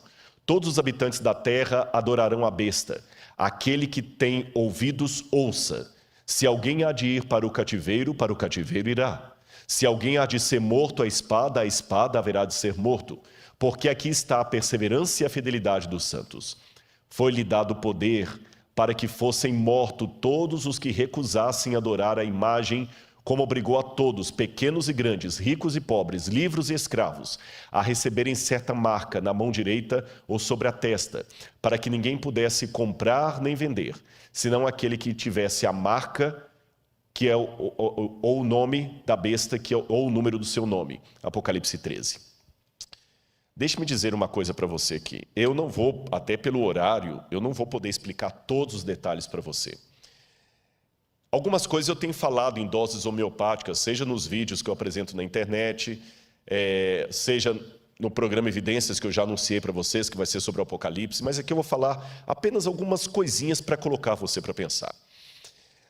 Todos os habitantes da terra adorarão a besta. Aquele que tem ouvidos, ouça. Se alguém há de ir para o cativeiro irá. Se alguém há de ser morto à espada haverá de ser morto. Porque aqui está a perseverança e a fidelidade dos santos. Foi-lhe dado poder para que fossem mortos todos os que recusassem adorar a imagem, como obrigou a todos, pequenos e grandes, ricos e pobres, livres e escravos, a receberem certa marca na mão direita ou sobre a testa, para que ninguém pudesse comprar nem vender, senão aquele que tivesse a marca, que é ou o nome da besta, que é, ou o número do seu nome. Apocalipse 13. Deixe-me dizer uma coisa para você aqui. Eu não vou, até pelo horário, eu não vou poder explicar todos os detalhes para você. Algumas coisas eu tenho falado em doses homeopáticas, seja nos vídeos que eu apresento na internet, seja no programa Evidências, que eu já anunciei para vocês, que vai ser sobre o Apocalipse, mas aqui eu vou falar apenas algumas coisinhas para colocar você para pensar.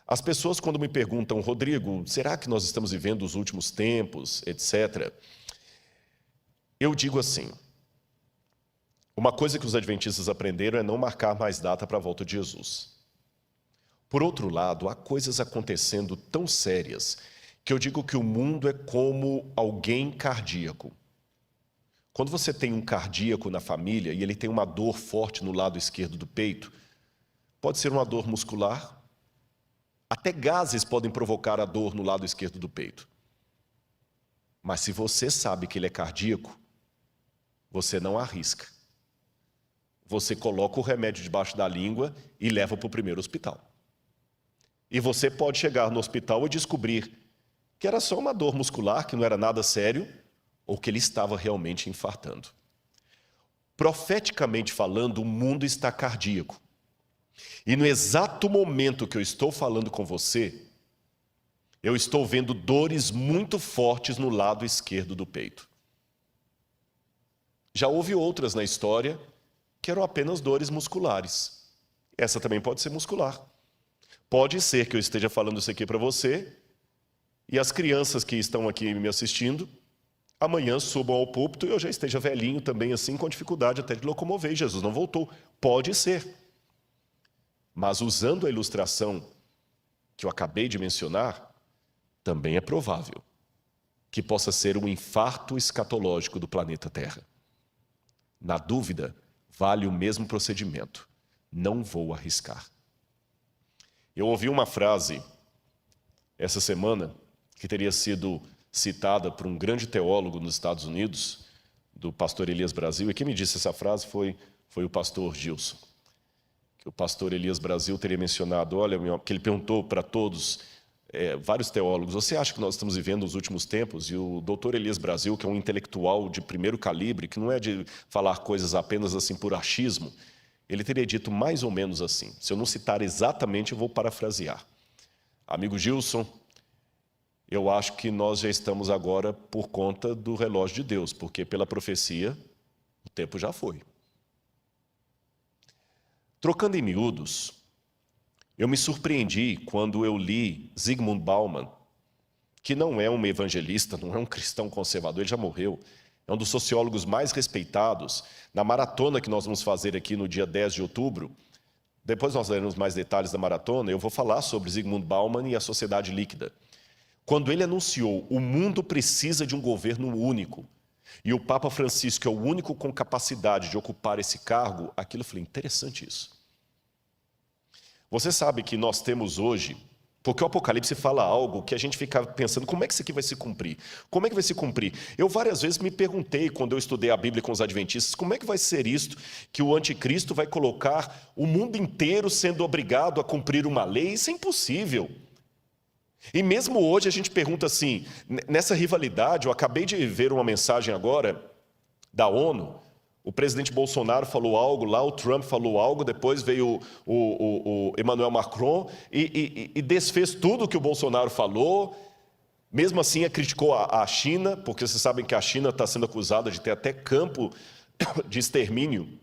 As pessoas, quando me perguntam, Rodrigo, será que nós estamos vivendo os últimos tempos, etc., eu digo assim, uma coisa que os adventistas aprenderam é não marcar mais data para a volta de Jesus. Por outro lado, há coisas acontecendo tão sérias que eu digo que o mundo é como alguém cardíaco. Quando você tem um cardíaco na família e ele tem uma dor forte no lado esquerdo do peito, pode ser uma dor muscular, até gases podem provocar a dor no lado esquerdo do peito. Mas se você sabe que ele é cardíaco, você não arrisca. Você coloca o remédio debaixo da língua e leva para o primeiro hospital. E você pode chegar no hospital e descobrir que era só uma dor muscular, que não era nada sério, ou que ele estava realmente infartando. Profeticamente falando, o mundo está cardíaco. E no exato momento que eu estou falando com você, eu estou vendo dores muito fortes no lado esquerdo do peito. Já houve outras na história que eram apenas dores musculares. Essa também pode ser muscular. Pode ser que eu esteja falando isso aqui para você e as crianças que estão aqui me assistindo, amanhã subam ao púlpito e eu já esteja velhinho também assim, com dificuldade até de locomover e Jesus não voltou. Pode ser. Mas usando a ilustração que eu acabei de mencionar, também é provável que possa ser um infarto escatológico do planeta Terra. Na dúvida, vale o mesmo procedimento. Não vou arriscar. Eu ouvi uma frase essa semana que teria sido citada por um grande teólogo nos Estados Unidos, do pastor Elias Brasil, e quem me disse essa frase foi o pastor Gilson. Que o pastor Elias Brasil teria mencionado, olha, que ele perguntou para todos, vários teólogos, você acha que nós estamos vivendo os últimos tempos? E o doutor Elias Brasil, que é um intelectual de primeiro calibre, que não é de falar coisas apenas assim por achismo, ele teria dito mais ou menos assim. Se eu não citar exatamente, eu vou parafrasear. Amigo Gilson, eu acho que nós já estamos agora por conta do relógio de Deus, porque pela profecia, o tempo já foi. Trocando em miúdos, eu me surpreendi quando eu li Zygmunt Bauman, que não é um evangelista, não é um cristão conservador, ele já morreu. É um dos sociólogos mais respeitados. Na maratona que nós vamos fazer aqui no dia 10 de outubro, depois nós leremos mais detalhes da maratona, eu vou falar sobre Zygmunt Bauman e a sociedade líquida. Quando ele anunciou, o mundo precisa de um governo único, e o Papa Francisco é o único com capacidade de ocupar esse cargo, aquilo eu falei, interessante isso. Você sabe que nós temos hoje, porque o Apocalipse fala algo que a gente fica pensando, como é que isso aqui vai se cumprir? Como é que vai se cumprir? Eu várias vezes me perguntei, quando eu estudei a Bíblia com os adventistas, como é que vai ser isto, que o anticristo vai colocar o mundo inteiro sendo obrigado a cumprir uma lei? Isso é impossível. E mesmo hoje a gente pergunta assim, nessa rivalidade, eu acabei de ver uma mensagem agora da ONU, o presidente Bolsonaro falou algo lá, o Trump falou algo, depois veio o Emmanuel Macron e desfez tudo o que o Bolsonaro falou. Mesmo assim, criticou a China, porque vocês sabem que a China está sendo acusada de ter até campo de extermínio,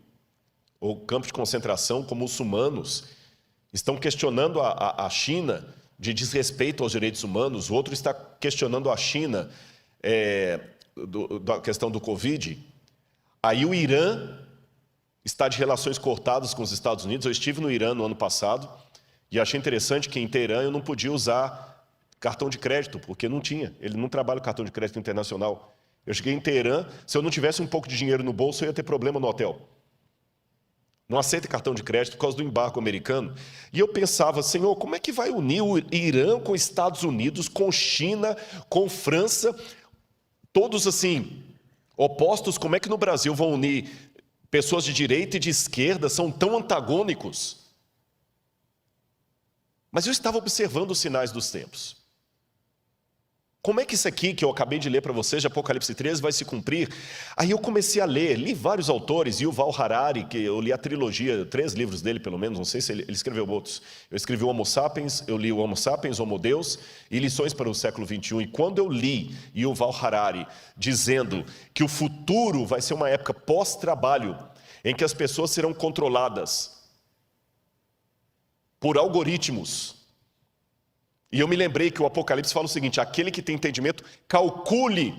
ou campo de concentração com muçulmanos. Estão questionando a China de desrespeito aos direitos humanos, o outro está questionando a China da questão do Covid. Aí o Irã está de relações cortadas com os Estados Unidos. Eu estive no Irã no ano passado e achei interessante que em Teherã eu não podia usar cartão de crédito, porque não tinha. Ele não trabalha com cartão de crédito internacional. Eu cheguei em Teherã, se eu não tivesse um pouco de dinheiro no bolso, eu ia ter problema no hotel. Não aceita cartão de crédito por causa do embargo americano. E eu pensava, Senhor, como é que vai unir o Irã com os Estados Unidos, com China, com França, todos assim, opostos? Como é que no Brasil vão unir pessoas de direita e de esquerda, são tão antagônicos? Mas eu estava observando os sinais dos tempos. Como é que isso aqui que eu acabei de ler para vocês, de Apocalipse 13, vai se cumprir? Aí eu comecei a ler, li vários autores, Yuval Harari, que eu li a trilogia, 3 livros dele pelo menos, não sei se ele escreveu outros. Eu escrevi o Homo Sapiens, eu li o Homo Sapiens, Homo Deus e Lições para o Século XXI. E quando eu li Yuval Harari dizendo que o futuro vai ser uma época pós-trabalho, em que as pessoas serão controladas por algoritmos. E eu me lembrei que o Apocalipse fala o seguinte, aquele que tem entendimento, calcule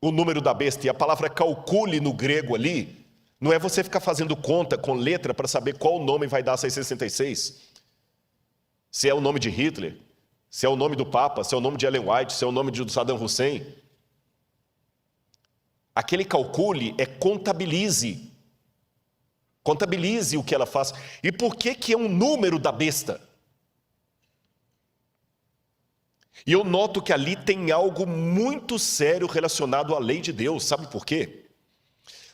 o número da besta. E a palavra calcule no grego ali, não é você ficar fazendo conta com letra para saber qual nome vai dar 666. Se é o nome de Hitler, se é o nome do Papa, se é o nome de Ellen White, se é o nome de Saddam Hussein. Aquele calcule é contabilize. Contabilize o que ela faz. E por que é um número da besta? E eu noto que ali tem algo muito sério relacionado à lei de Deus. Sabe por quê?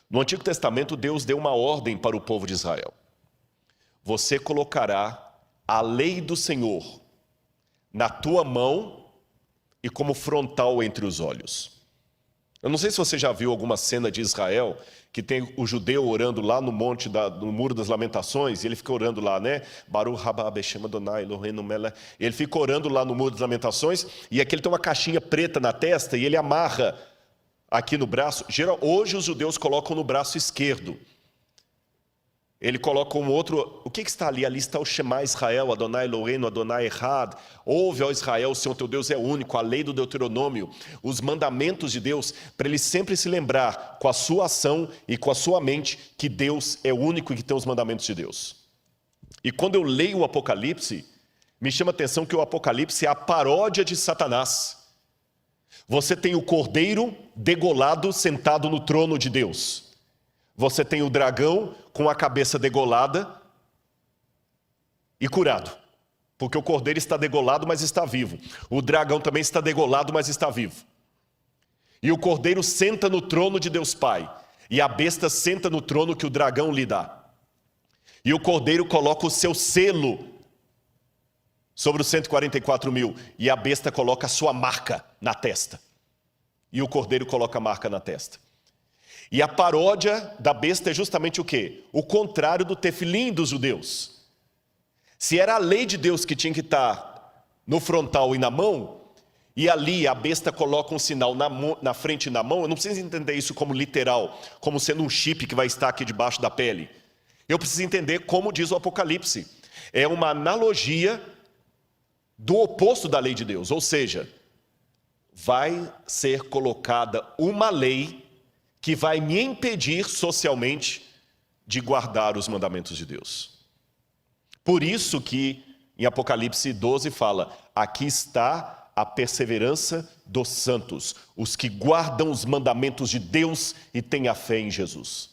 No Antigo Testamento, Deus deu uma ordem para o povo de Israel. Você colocará a lei do Senhor na tua mão e como frontal entre os olhos. Eu não sei se você já viu alguma cena de Israel que tem o judeu orando lá no monte, no Muro das Lamentações, e ele fica orando lá, né? Baruch haba Beshem Adonai Eloheinu melech. Ele fica orando lá no Muro das Lamentações, e aqui ele tem uma caixinha preta na testa, e ele amarra aqui no braço. Hoje os judeus colocam no braço esquerdo. Ele coloca um outro, o que está ali? Ali está o Shema Israel, Adonai Eloheinu, Adonai Echad. Ouve, ó Israel, o Senhor teu Deus é único, a lei do Deuteronômio, os mandamentos de Deus, para ele sempre se lembrar com a sua ação e com a sua mente que Deus é único e que tem os mandamentos de Deus. E quando eu leio o Apocalipse, me chama a atenção que o Apocalipse é a paródia de Satanás. Você tem o cordeiro degolado sentado no trono de Deus. Você tem o dragão com a cabeça degolada e curado. Porque o cordeiro está degolado, mas está vivo. O dragão também está degolado, mas está vivo. E o cordeiro senta no trono de Deus Pai, e a besta senta no trono que o dragão lhe dá. E o cordeiro coloca o seu selo sobre os 144 mil, e a besta coloca a sua marca na testa. E o cordeiro coloca a marca na testa. E a paródia da besta é justamente o quê? O contrário do tefilim dos judeus. Se era a lei de Deus que tinha que estar no frontal e na mão, e ali a besta coloca um sinal na frente e na mão, eu não preciso entender isso como literal, como sendo um chip que vai estar aqui debaixo da pele. Eu preciso entender como diz o Apocalipse. É uma analogia do oposto da lei de Deus, ou seja, vai ser colocada uma lei que vai me impedir socialmente de guardar os mandamentos de Deus. Por isso que em Apocalipse 12 fala, aqui está a perseverança dos santos, os que guardam os mandamentos de Deus e têm a fé em Jesus.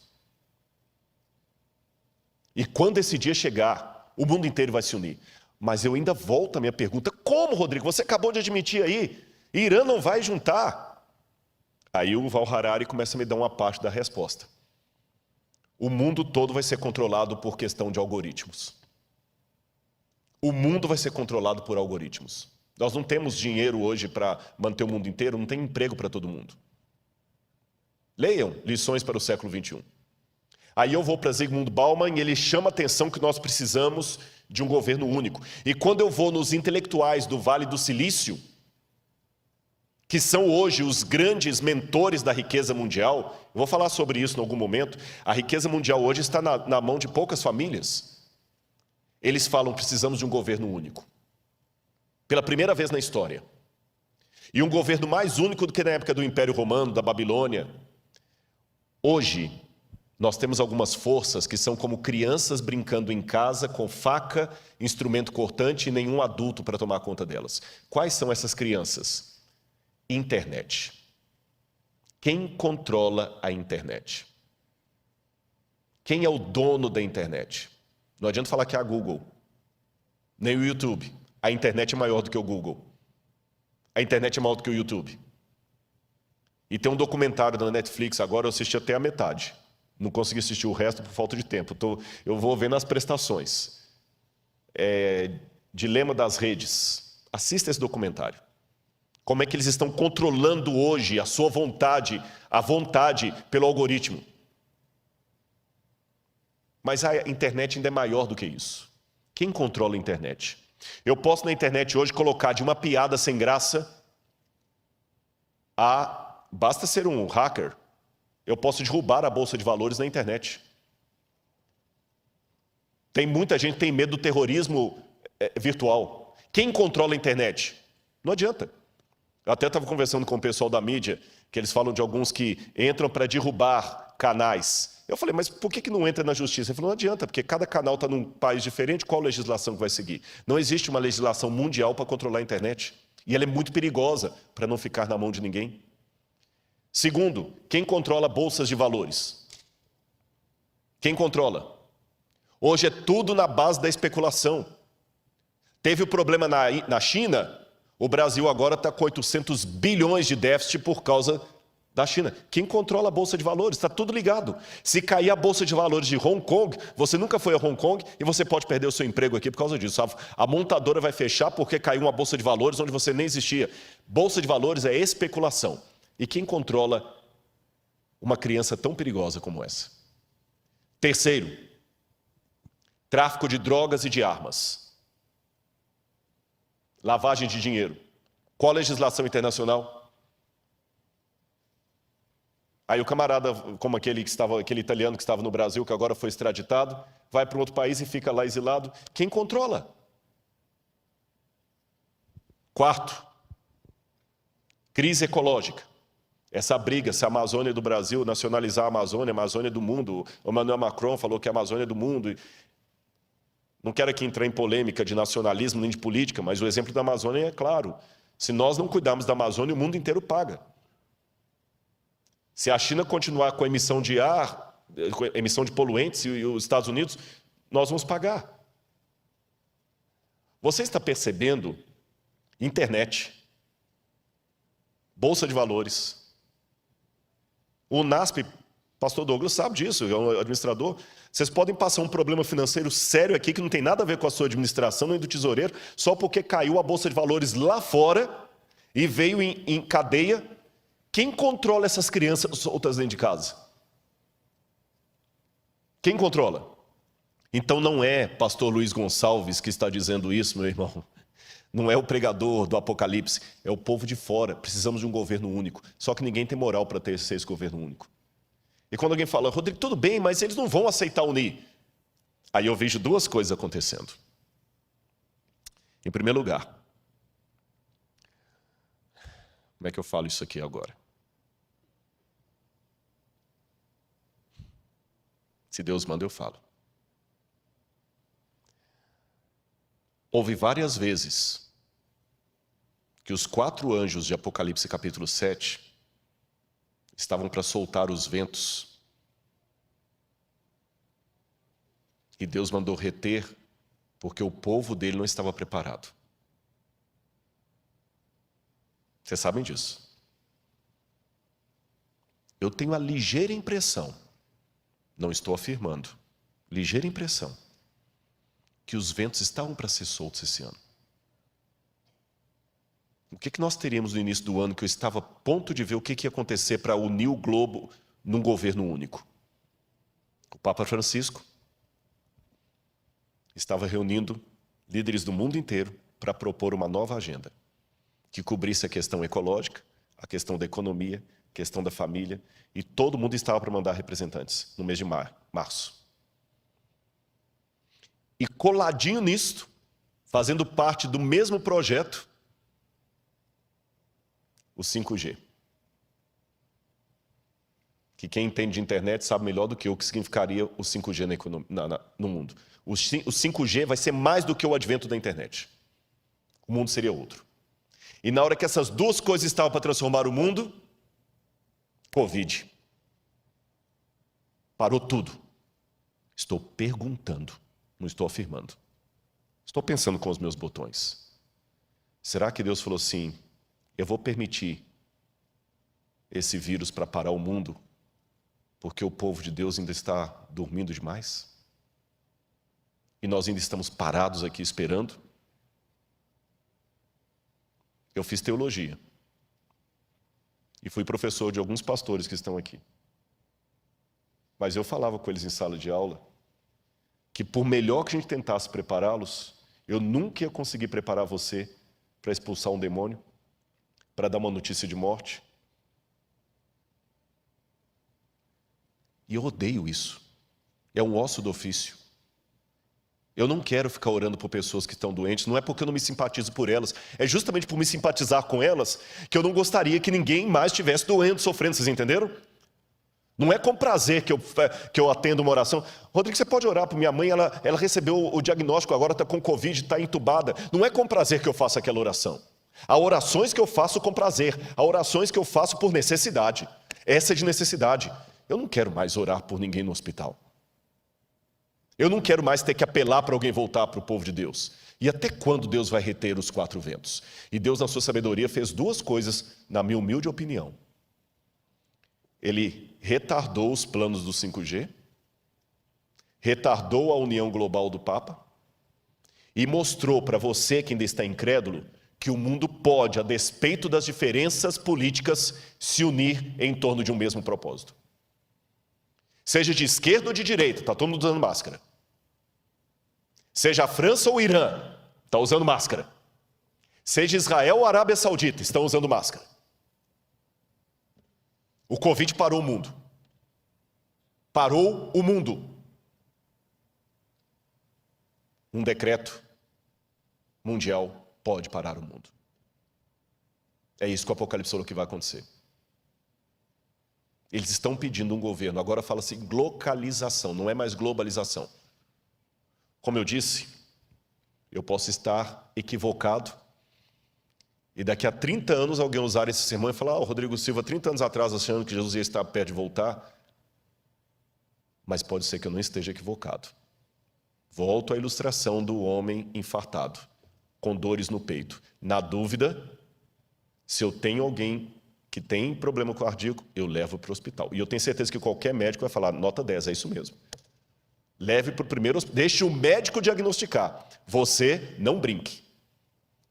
E quando esse dia chegar, o mundo inteiro vai se unir. Mas eu ainda volto à minha pergunta, como, Rodrigo? Você acabou de admitir aí, Irã não vai juntar. Aí o Val Harari começa a me dar uma parte da resposta. O mundo todo vai ser controlado por questão de algoritmos. O mundo vai ser controlado por algoritmos. Nós não temos dinheiro hoje para manter o mundo inteiro, não tem emprego para todo mundo. Leiam Lições para o século XXI. Aí eu vou para Zygmunt Bauman e ele chama a atenção que nós precisamos de um governo único. E quando eu vou nos intelectuais do Vale do Silício, que são hoje os grandes mentores da riqueza mundial, eu vou falar sobre isso em algum momento, a riqueza mundial hoje está na mão de poucas famílias. Eles falam, precisamos de um governo único. Pela primeira vez na história. E um governo mais único do que na época do Império Romano, da Babilônia. Hoje, nós temos algumas forças que são como crianças brincando em casa com faca, instrumento cortante e nenhum adulto para tomar conta delas. Quais são essas crianças? Internet. Quem controla a internet? Quem é o dono da internet? Não adianta falar que é a Google, nem o YouTube. A internet é maior do que o Google. A internet é maior do que o YouTube. E tem um documentário da Netflix, agora eu assisti até a metade. Não consegui assistir o resto por falta de tempo. Eu vou vendo as prestações. Dilema das redes. Assista esse documentário. Como é que eles estão controlando hoje a sua vontade, a vontade pelo algoritmo. Mas a internet ainda é maior do que isso. Quem controla a internet? Eu posso na internet hoje colocar de uma piada sem graça a... Basta ser um hacker. Eu posso derrubar a bolsa de valores na internet. Tem muita gente que tem medo do terrorismo virtual. Quem controla a internet? Não adianta. Eu até estava conversando com o pessoal da mídia, que eles falam de alguns que entram para derrubar canais. Eu falei, mas por que não entra na justiça? Ele falou, não adianta, porque cada canal está num país diferente, qual legislação que vai seguir? Não existe uma legislação mundial para controlar a internet. E ela é muito perigosa para não ficar na mão de ninguém. Segundo, quem controla bolsas de valores? Quem controla? Hoje é tudo na base da especulação. Teve o problema na China, o Brasil agora está com 800 bilhões de déficit por causa da China. Quem controla a Bolsa de Valores? Está tudo ligado. Se cair a Bolsa de Valores de Hong Kong, você nunca foi a Hong Kong e você pode perder o seu emprego aqui por causa disso. A montadora vai fechar porque caiu uma Bolsa de Valores onde você nem existia. Bolsa de Valores é especulação. E quem controla uma criança tão perigosa como essa? Terceiro, tráfico de drogas e de armas. Lavagem de dinheiro. Qual a legislação internacional? Aí o camarada, como aquele italiano que estava no Brasil, que agora foi extraditado, vai para um outro país e fica lá exilado. Quem controla? Quarto, crise ecológica. Essa briga, se a Amazônia do Brasil nacionalizar a Amazônia do mundo. O Emmanuel Macron falou que a Amazônia é do mundo. Não quero aqui entrar em polêmica de nacionalismo nem de política, mas o exemplo da Amazônia é claro. Se nós não cuidarmos da Amazônia, o mundo inteiro paga. Se a China continuar com a emissão de ar, com a emissão de poluentes e os Estados Unidos, nós vamos pagar. Você está percebendo? Internet, Bolsa de Valores, O NASP, pastor Douglas sabe disso, é um administrador. Vocês podem passar um problema financeiro sério aqui que não tem nada a ver com a sua administração nem do tesoureiro, só porque caiu a bolsa de valores lá fora e veio em cadeia. Quem controla essas crianças soltas dentro de casa? Quem controla? Então não é pastor Luiz Gonçalves que está dizendo isso, meu irmão. Não é o pregador do Apocalipse, é o povo de fora. Precisamos de um governo único. Só que ninguém tem moral para ter esse governo único. E quando alguém fala, Rodrigo, tudo bem, mas eles não vão aceitar unir. Aí eu vejo duas coisas acontecendo. Em primeiro lugar, como é que eu falo isso aqui agora? Se Deus manda, eu falo. Houve várias vezes que os 4 anjos de Apocalipse capítulo 7 estavam para soltar os ventos. E Deus mandou reter, porque o povo dele não estava preparado. Vocês sabem disso. Eu tenho a ligeira impressão, não estou afirmando, ligeira impressão, que os ventos estavam para ser soltos esse ano. O que nós teríamos no início do ano que eu estava a ponto de ver o que ia acontecer para unir o globo num governo único? O Papa Francisco estava reunindo líderes do mundo inteiro para propor uma nova agenda que cobrisse a questão ecológica, a questão da economia, a questão da família, e todo mundo estava para mandar representantes no mês de março. E coladinho nisto, fazendo parte do mesmo projeto, o 5G. Que quem entende de internet sabe melhor do que eu o que significaria o 5G no mundo. O 5G vai ser mais do que o advento da internet. O mundo seria outro. E na hora que essas duas coisas estavam para transformar o mundo, Covid. Parou tudo. Estou perguntando, não estou afirmando. Estou pensando com os meus botões. Será que Deus falou assim, eu vou permitir esse vírus para parar o mundo, porque o povo de Deus ainda está dormindo demais? E nós ainda estamos parados aqui esperando? Eu fiz teologia. E fui professor de alguns pastores que estão aqui. Mas eu falava com eles em sala de aula que por melhor que a gente tentasse prepará-los, eu nunca ia conseguir preparar você para expulsar um demônio, para dar uma notícia de morte. E eu odeio isso. É um osso do ofício. Eu não quero ficar orando por pessoas que estão doentes, não é porque eu não me simpatizo por elas, é justamente por me simpatizar com elas que eu não gostaria que ninguém mais estivesse doendo, sofrendo, vocês entenderam? Não é com prazer que eu atendo uma oração. Rodrigo, você pode orar por minha mãe, ela recebeu o diagnóstico, agora está com Covid, está entubada. Não é com prazer que eu faço aquela oração. Há orações que eu faço com prazer, há orações que eu faço por necessidade. Essa é de necessidade. Eu não quero mais orar por ninguém no hospital. Eu não quero mais ter que apelar para alguém voltar para o povo de Deus. E até quando Deus vai reter os 4 ventos? E Deus, na sua sabedoria, fez 2 coisas, na minha humilde opinião. Ele retardou os planos do 5G, retardou a união global do Papa e mostrou para você que ainda está incrédulo que o mundo pode, a despeito das diferenças políticas, se unir em torno de um mesmo propósito. Seja de esquerda ou de direita, está todo mundo usando máscara. Seja a França ou o Irã, está usando máscara. Seja Israel ou a Arábia Saudita, estão usando máscara. O Covid parou o mundo. Parou o mundo. Um decreto mundial pode parar o mundo. É isso que o Apocalipse falou que vai acontecer. Eles estão pedindo um governo, agora fala-se localização, não é mais globalização. Como eu disse, eu posso estar equivocado, e daqui a 30 anos alguém usar esse sermão e falar, Rodrigo Silva, 30 anos atrás achando que Jesus ia estar perto de voltar, mas pode ser que eu não esteja equivocado. Volto à ilustração do homem infartado, com dores no peito. Na dúvida, se eu tenho alguém que que tem problema cardíaco, eu levo para o hospital. E eu tenho certeza que qualquer médico vai falar, nota 10, é isso mesmo. Leve para o primeiro hospital, deixe o médico diagnosticar. Você não brinque.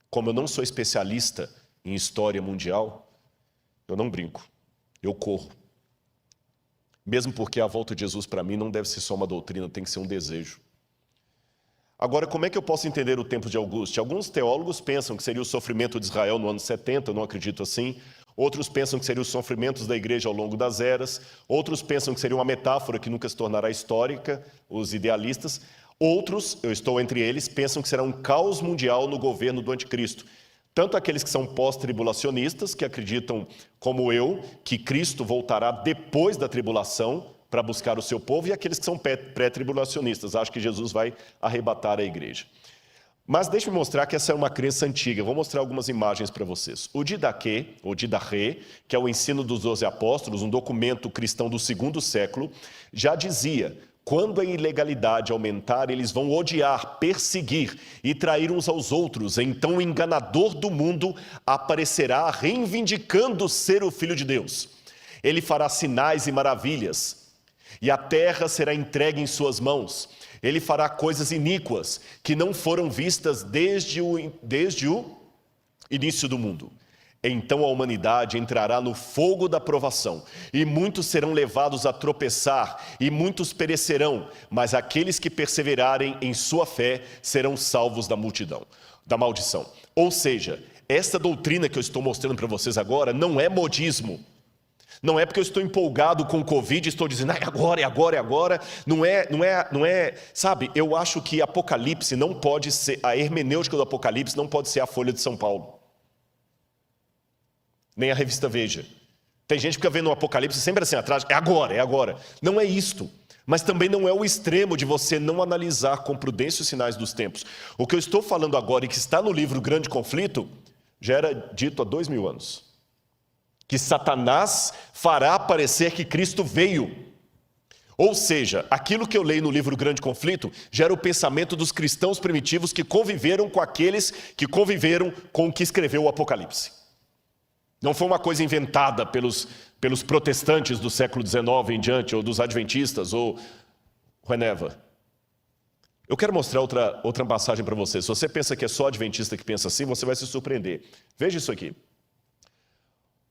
Como eu não sou especialista em história mundial, eu não brinco, eu corro. Mesmo porque a volta de Jesus para mim não deve ser só uma doutrina, tem que ser um desejo. Agora, como é que eu posso entender o tempo de Augusto? Alguns teólogos pensam que seria o sofrimento de Israel no ano 70, eu não acredito assim. Outros pensam que seria os sofrimentos da igreja ao longo das eras. Outros pensam que seria uma metáfora que nunca se tornará histórica, os idealistas. Outros, eu estou entre eles, pensam que será um caos mundial no governo do anticristo. Tanto aqueles que são pós-tribulacionistas, que acreditam, como eu, que Cristo voltará depois da tribulação, para buscar o seu povo, e aqueles que são pré-tribulacionistas, acham que Jesus vai arrebatar a igreja. Mas deixe-me mostrar que essa é uma crença antiga. Vou mostrar algumas imagens para vocês. O Didaquê, ou Didaquê, que é o ensino dos 12 apóstolos, um documento cristão do 2º século, já dizia, quando a ilegalidade aumentar, eles vão odiar, perseguir e trair uns aos outros. Então o enganador do mundo aparecerá reivindicando ser o Filho de Deus. Ele fará sinais e maravilhas, e a terra será entregue em suas mãos. Ele fará coisas iníquas que não foram vistas desde o início do mundo. Então a humanidade entrará no fogo da provação, e muitos serão levados a tropeçar, e muitos perecerão, mas aqueles que perseverarem em sua fé serão salvos da maldição. Ou seja, essa doutrina que eu estou mostrando para vocês agora não é modismo. Não é porque eu estou empolgado com o Covid e estou dizendo, é agora, é agora, é agora. Não é, sabe, eu acho que Apocalipse não pode ser, a hermenêutica do Apocalipse não pode ser a Folha de São Paulo. Nem a revista Veja. Tem gente que fica vendo o Apocalipse sempre assim atrás, é agora, é agora. Não é isto. Mas também não é o extremo de você não analisar com prudência os sinais dos tempos. O que eu estou falando agora e que está no livro Grande Conflito, já era dito há 2000 anos. Que Satanás fará parecer que Cristo veio. Ou seja, aquilo que eu leio no livro Grande Conflito gera o pensamento dos cristãos primitivos que conviveram com aqueles que conviveram com o que escreveu o Apocalipse. Não foi uma coisa inventada pelos protestantes do século XIX em diante, ou dos adventistas, ou whenever. Eu quero mostrar outra passagem para você. Se você pensa que é só adventista que pensa assim, você vai se surpreender. Veja isso aqui.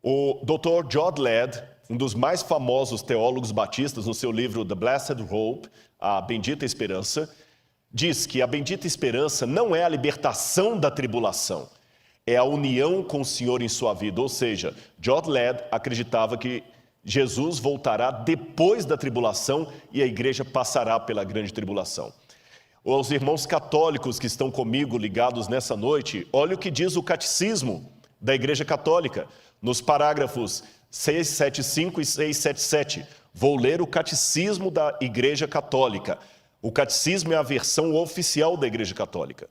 O Dr. John Ladd, um dos mais famosos teólogos batistas, no seu livro The Blessed Hope, A Bendita Esperança, diz que a bendita esperança não é a libertação da tribulação, é a união com o Senhor em sua vida. Ou seja, John Ladd acreditava que Jesus voltará depois da tribulação e a igreja passará pela grande tribulação. Os irmãos católicos que estão comigo ligados nessa noite, olha o que diz o catecismo da Igreja Católica. Nos parágrafos 675 e 677, vou ler o catecismo da Igreja Católica. O catecismo é a versão oficial da Igreja Católica.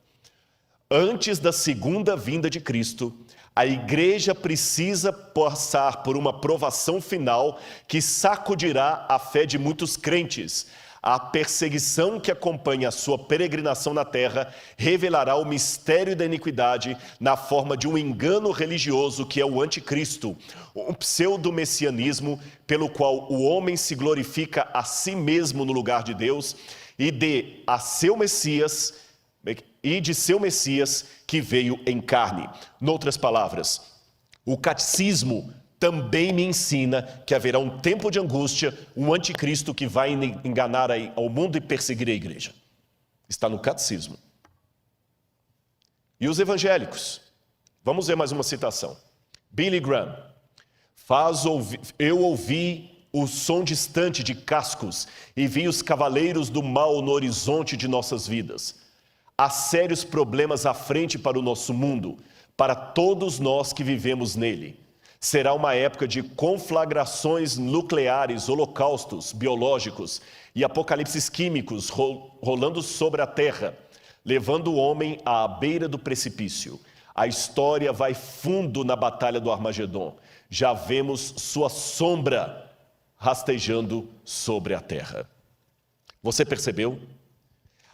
Antes da segunda vinda de Cristo, a Igreja precisa passar por uma provação final que sacudirá a fé de muitos crentes. A perseguição que acompanha a sua peregrinação na terra revelará o mistério da iniquidade na forma de um engano religioso que é o anticristo, um pseudo-messianismo pelo qual o homem se glorifica a si mesmo no lugar de Deus e de seu Messias que veio em carne. Noutras palavras, o catecismo também me ensina que haverá um tempo de angústia, um anticristo que vai enganar ao mundo e perseguir a igreja. Está no catecismo. E os evangélicos? Vamos ver mais uma citação. Billy Graham. Eu ouvi o som distante de cascos e vi os cavaleiros do mal no horizonte de nossas vidas. Há sérios problemas à frente para o nosso mundo, para todos nós que vivemos nele. Será uma época de conflagrações nucleares, holocaustos biológicos e apocalipses químicos rolando sobre a terra, levando o homem à beira do precipício. A história vai fundo na batalha do Armagedon. Já vemos sua sombra rastejando sobre a terra. Você percebeu?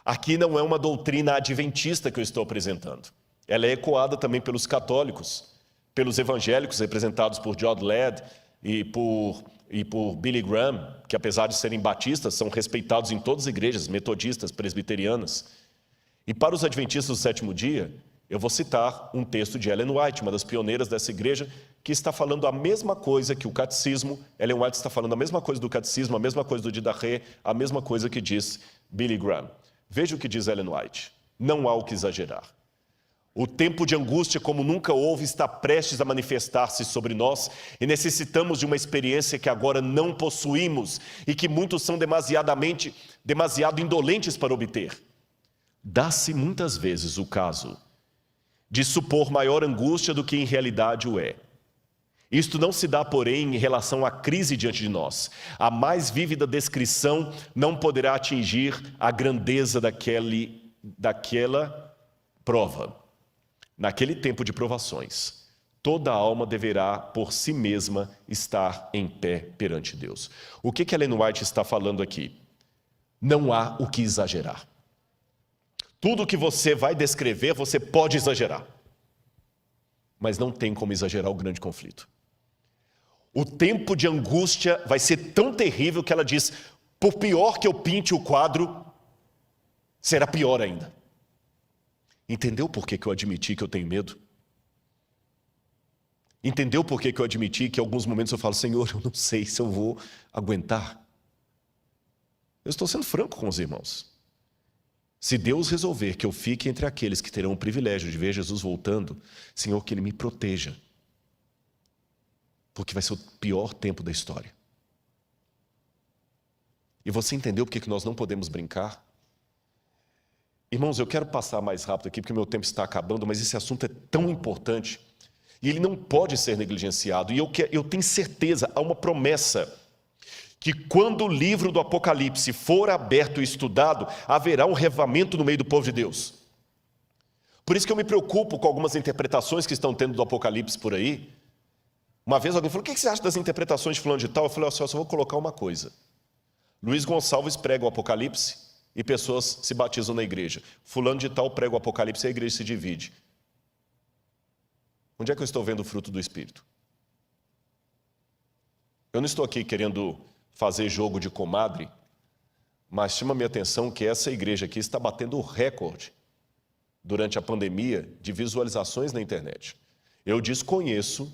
Aqui não é uma doutrina adventista que eu estou apresentando. Ela é ecoada também pelos católicos. pelos evangélicos representados por John Ladd e por Billy Graham, que apesar de serem batistas, são respeitados em todas as igrejas, metodistas, presbiterianas. E para os adventistas do sétimo dia, eu vou citar um texto de Ellen White, uma das pioneiras dessa igreja, que está falando a mesma coisa que o catecismo. Ellen White está falando a mesma coisa do catecismo, a mesma coisa do Didache, a mesma coisa que diz Billy Graham. Veja o que diz Ellen White. Não há o que exagerar. O tempo de angústia, como nunca houve, está prestes a manifestar-se sobre nós e necessitamos de uma experiência que agora não possuímos e que muitos são demasiado indolentes para obter. Dá-se muitas vezes o caso de supor maior angústia do que em realidade o é. Isto não se dá, porém, em relação à crise diante de nós. A mais vívida descrição não poderá atingir a grandeza daquela prova. Naquele tempo de provações, toda alma deverá, por si mesma, estar em pé perante Deus. O que Ellen White está falando aqui? Não há o que exagerar. Tudo que você vai descrever, você pode exagerar. Mas não tem como exagerar o grande conflito. O tempo de angústia vai ser tão terrível que ela diz, por pior que eu pinte o quadro, será pior ainda. Entendeu por que eu admiti que eu tenho medo? Entendeu por que eu admiti que em alguns momentos eu falo, Senhor, eu não sei se eu vou aguentar? Eu estou sendo franco com os irmãos. Se Deus resolver que eu fique entre aqueles que terão o privilégio de ver Jesus voltando, Senhor, que Ele me proteja. Porque vai ser o pior tempo da história. E você entendeu por que nós não podemos brincar? Irmãos, eu quero passar mais rápido aqui, porque meu tempo está acabando, mas esse assunto é tão importante, e ele não pode ser negligenciado, e eu tenho certeza, há uma promessa, que quando o livro do Apocalipse for aberto e estudado, haverá um revivamento no meio do povo de Deus. Por isso que eu me preocupo com algumas interpretações que estão tendo do Apocalipse por aí. Uma vez alguém falou, o que você acha das interpretações de fulano de tal? Eu falei, eu só vou colocar uma coisa. Luiz Gonçalves prega o Apocalipse, e pessoas se batizam na igreja. Fulano de tal prega o Apocalipse e a igreja se divide. Onde é que eu estou vendo o fruto do Espírito? Eu não estou aqui querendo fazer jogo de comadre, mas chama minha atenção que essa igreja aqui está batendo o recorde durante a pandemia de visualizações na internet. Eu desconheço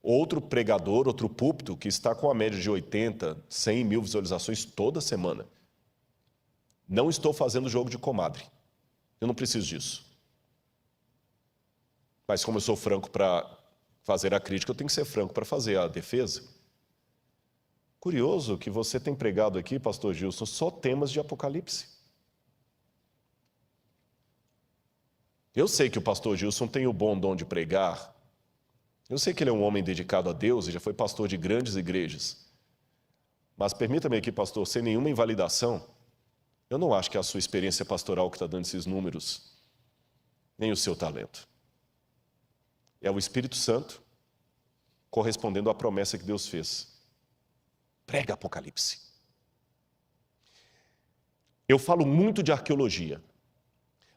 outro pregador, outro púlpito que está com a média de 80, 100 mil visualizações toda semana. Não estou fazendo jogo de comadre. Eu não preciso disso. Mas como eu sou franco para fazer a crítica, eu tenho que ser franco para fazer a defesa. Curioso que você tem pregado aqui, pastor Gilson, só temas de Apocalipse. Eu sei que o pastor Gilson tem o bom dom de pregar. Eu sei que ele é um homem dedicado a Deus e já foi pastor de grandes igrejas. Mas permita-me aqui, pastor, sem nenhuma invalidação, eu não acho que é a sua experiência pastoral que está dando esses números, nem o seu talento. É o Espírito Santo correspondendo à promessa que Deus fez. Prega Apocalipse. Eu falo muito de arqueologia,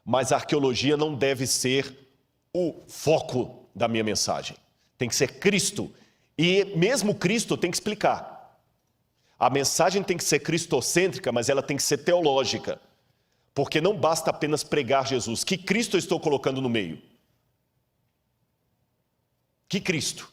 mas a arqueologia não deve ser o foco da minha mensagem. Tem que ser Cristo. E mesmo Cristo tem que explicar. A mensagem tem que ser cristocêntrica, mas ela tem que ser teológica. Porque não basta apenas pregar Jesus. Que Cristo eu estou colocando no meio? Que Cristo?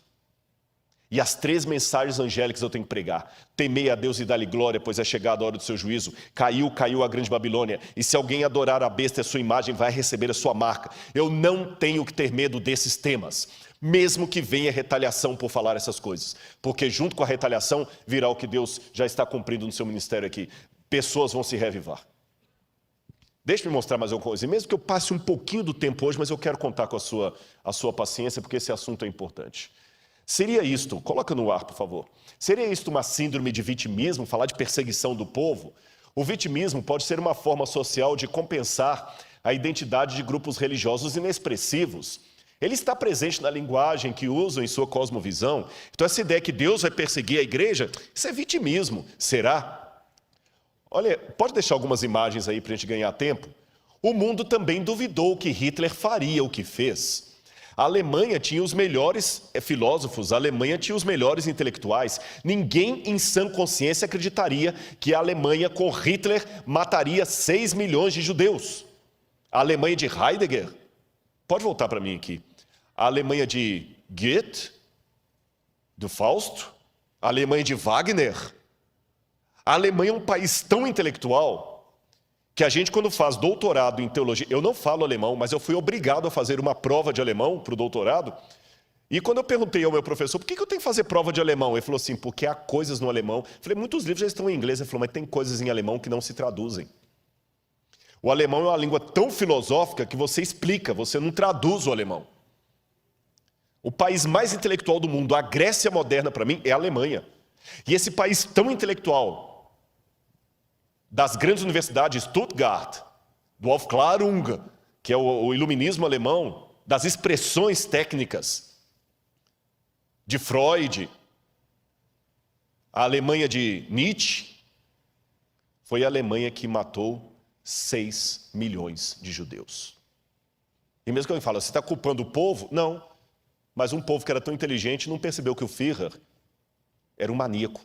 E as 3 mensagens angélicas eu tenho que pregar. Temei a Deus e dá-lhe glória, pois é chegada a hora do seu juízo. Caiu a grande Babilônia. E se alguém adorar a besta e a sua imagem, vai receber a sua marca. Eu não tenho que ter medo desses temas. Mesmo que venha retaliação por falar essas coisas. Porque junto com a retaliação, virá o que Deus já está cumprindo no seu ministério aqui. Pessoas vão se reavivar. Deixe-me mostrar mais uma coisa. E mesmo que eu passe um pouquinho do tempo hoje, mas eu quero contar com a sua paciência, porque esse assunto é importante. Seria isto, coloca no ar, por favor. Seria isto uma síndrome de vitimismo, falar de perseguição do povo? O vitimismo pode ser uma forma social de compensar a identidade de grupos religiosos inexpressivos. Ele está presente na linguagem que usam em sua cosmovisão. Então essa ideia que Deus vai perseguir a igreja, isso é vitimismo. Será? Olha, pode deixar algumas imagens aí para a gente ganhar tempo? O mundo também duvidou que Hitler faria o que fez. A Alemanha tinha os melhores filósofos, a Alemanha tinha os melhores intelectuais. Ninguém em sã consciência acreditaria que a Alemanha com Hitler mataria 6 milhões de judeus. A Alemanha de Heidegger, pode voltar para mim aqui, a Alemanha de Goethe, do Fausto, a Alemanha de Wagner. A Alemanha é um país tão intelectual que a gente, quando faz doutorado em teologia, eu não falo alemão, mas eu fui obrigado a fazer uma prova de alemão para o doutorado. E quando eu perguntei ao meu professor, por que eu tenho que fazer prova de alemão? Ele falou assim, porque há coisas no alemão. Eu falei, muitos livros já estão em inglês. Ele falou, mas tem coisas em alemão que não se traduzem. O alemão é uma língua tão filosófica que você explica, você não traduz o alemão. O país mais intelectual do mundo, a Grécia moderna, para mim, é a Alemanha. E esse país tão intelectual, das grandes universidades, Stuttgart, do Aufklärung, que é o iluminismo alemão, das expressões técnicas de Freud, a Alemanha de Nietzsche, foi a Alemanha que matou 6 milhões de judeus. E mesmo que alguém fale, você está culpando o povo? Não. Mas um povo que era tão inteligente não percebeu que o Führer era um maníaco.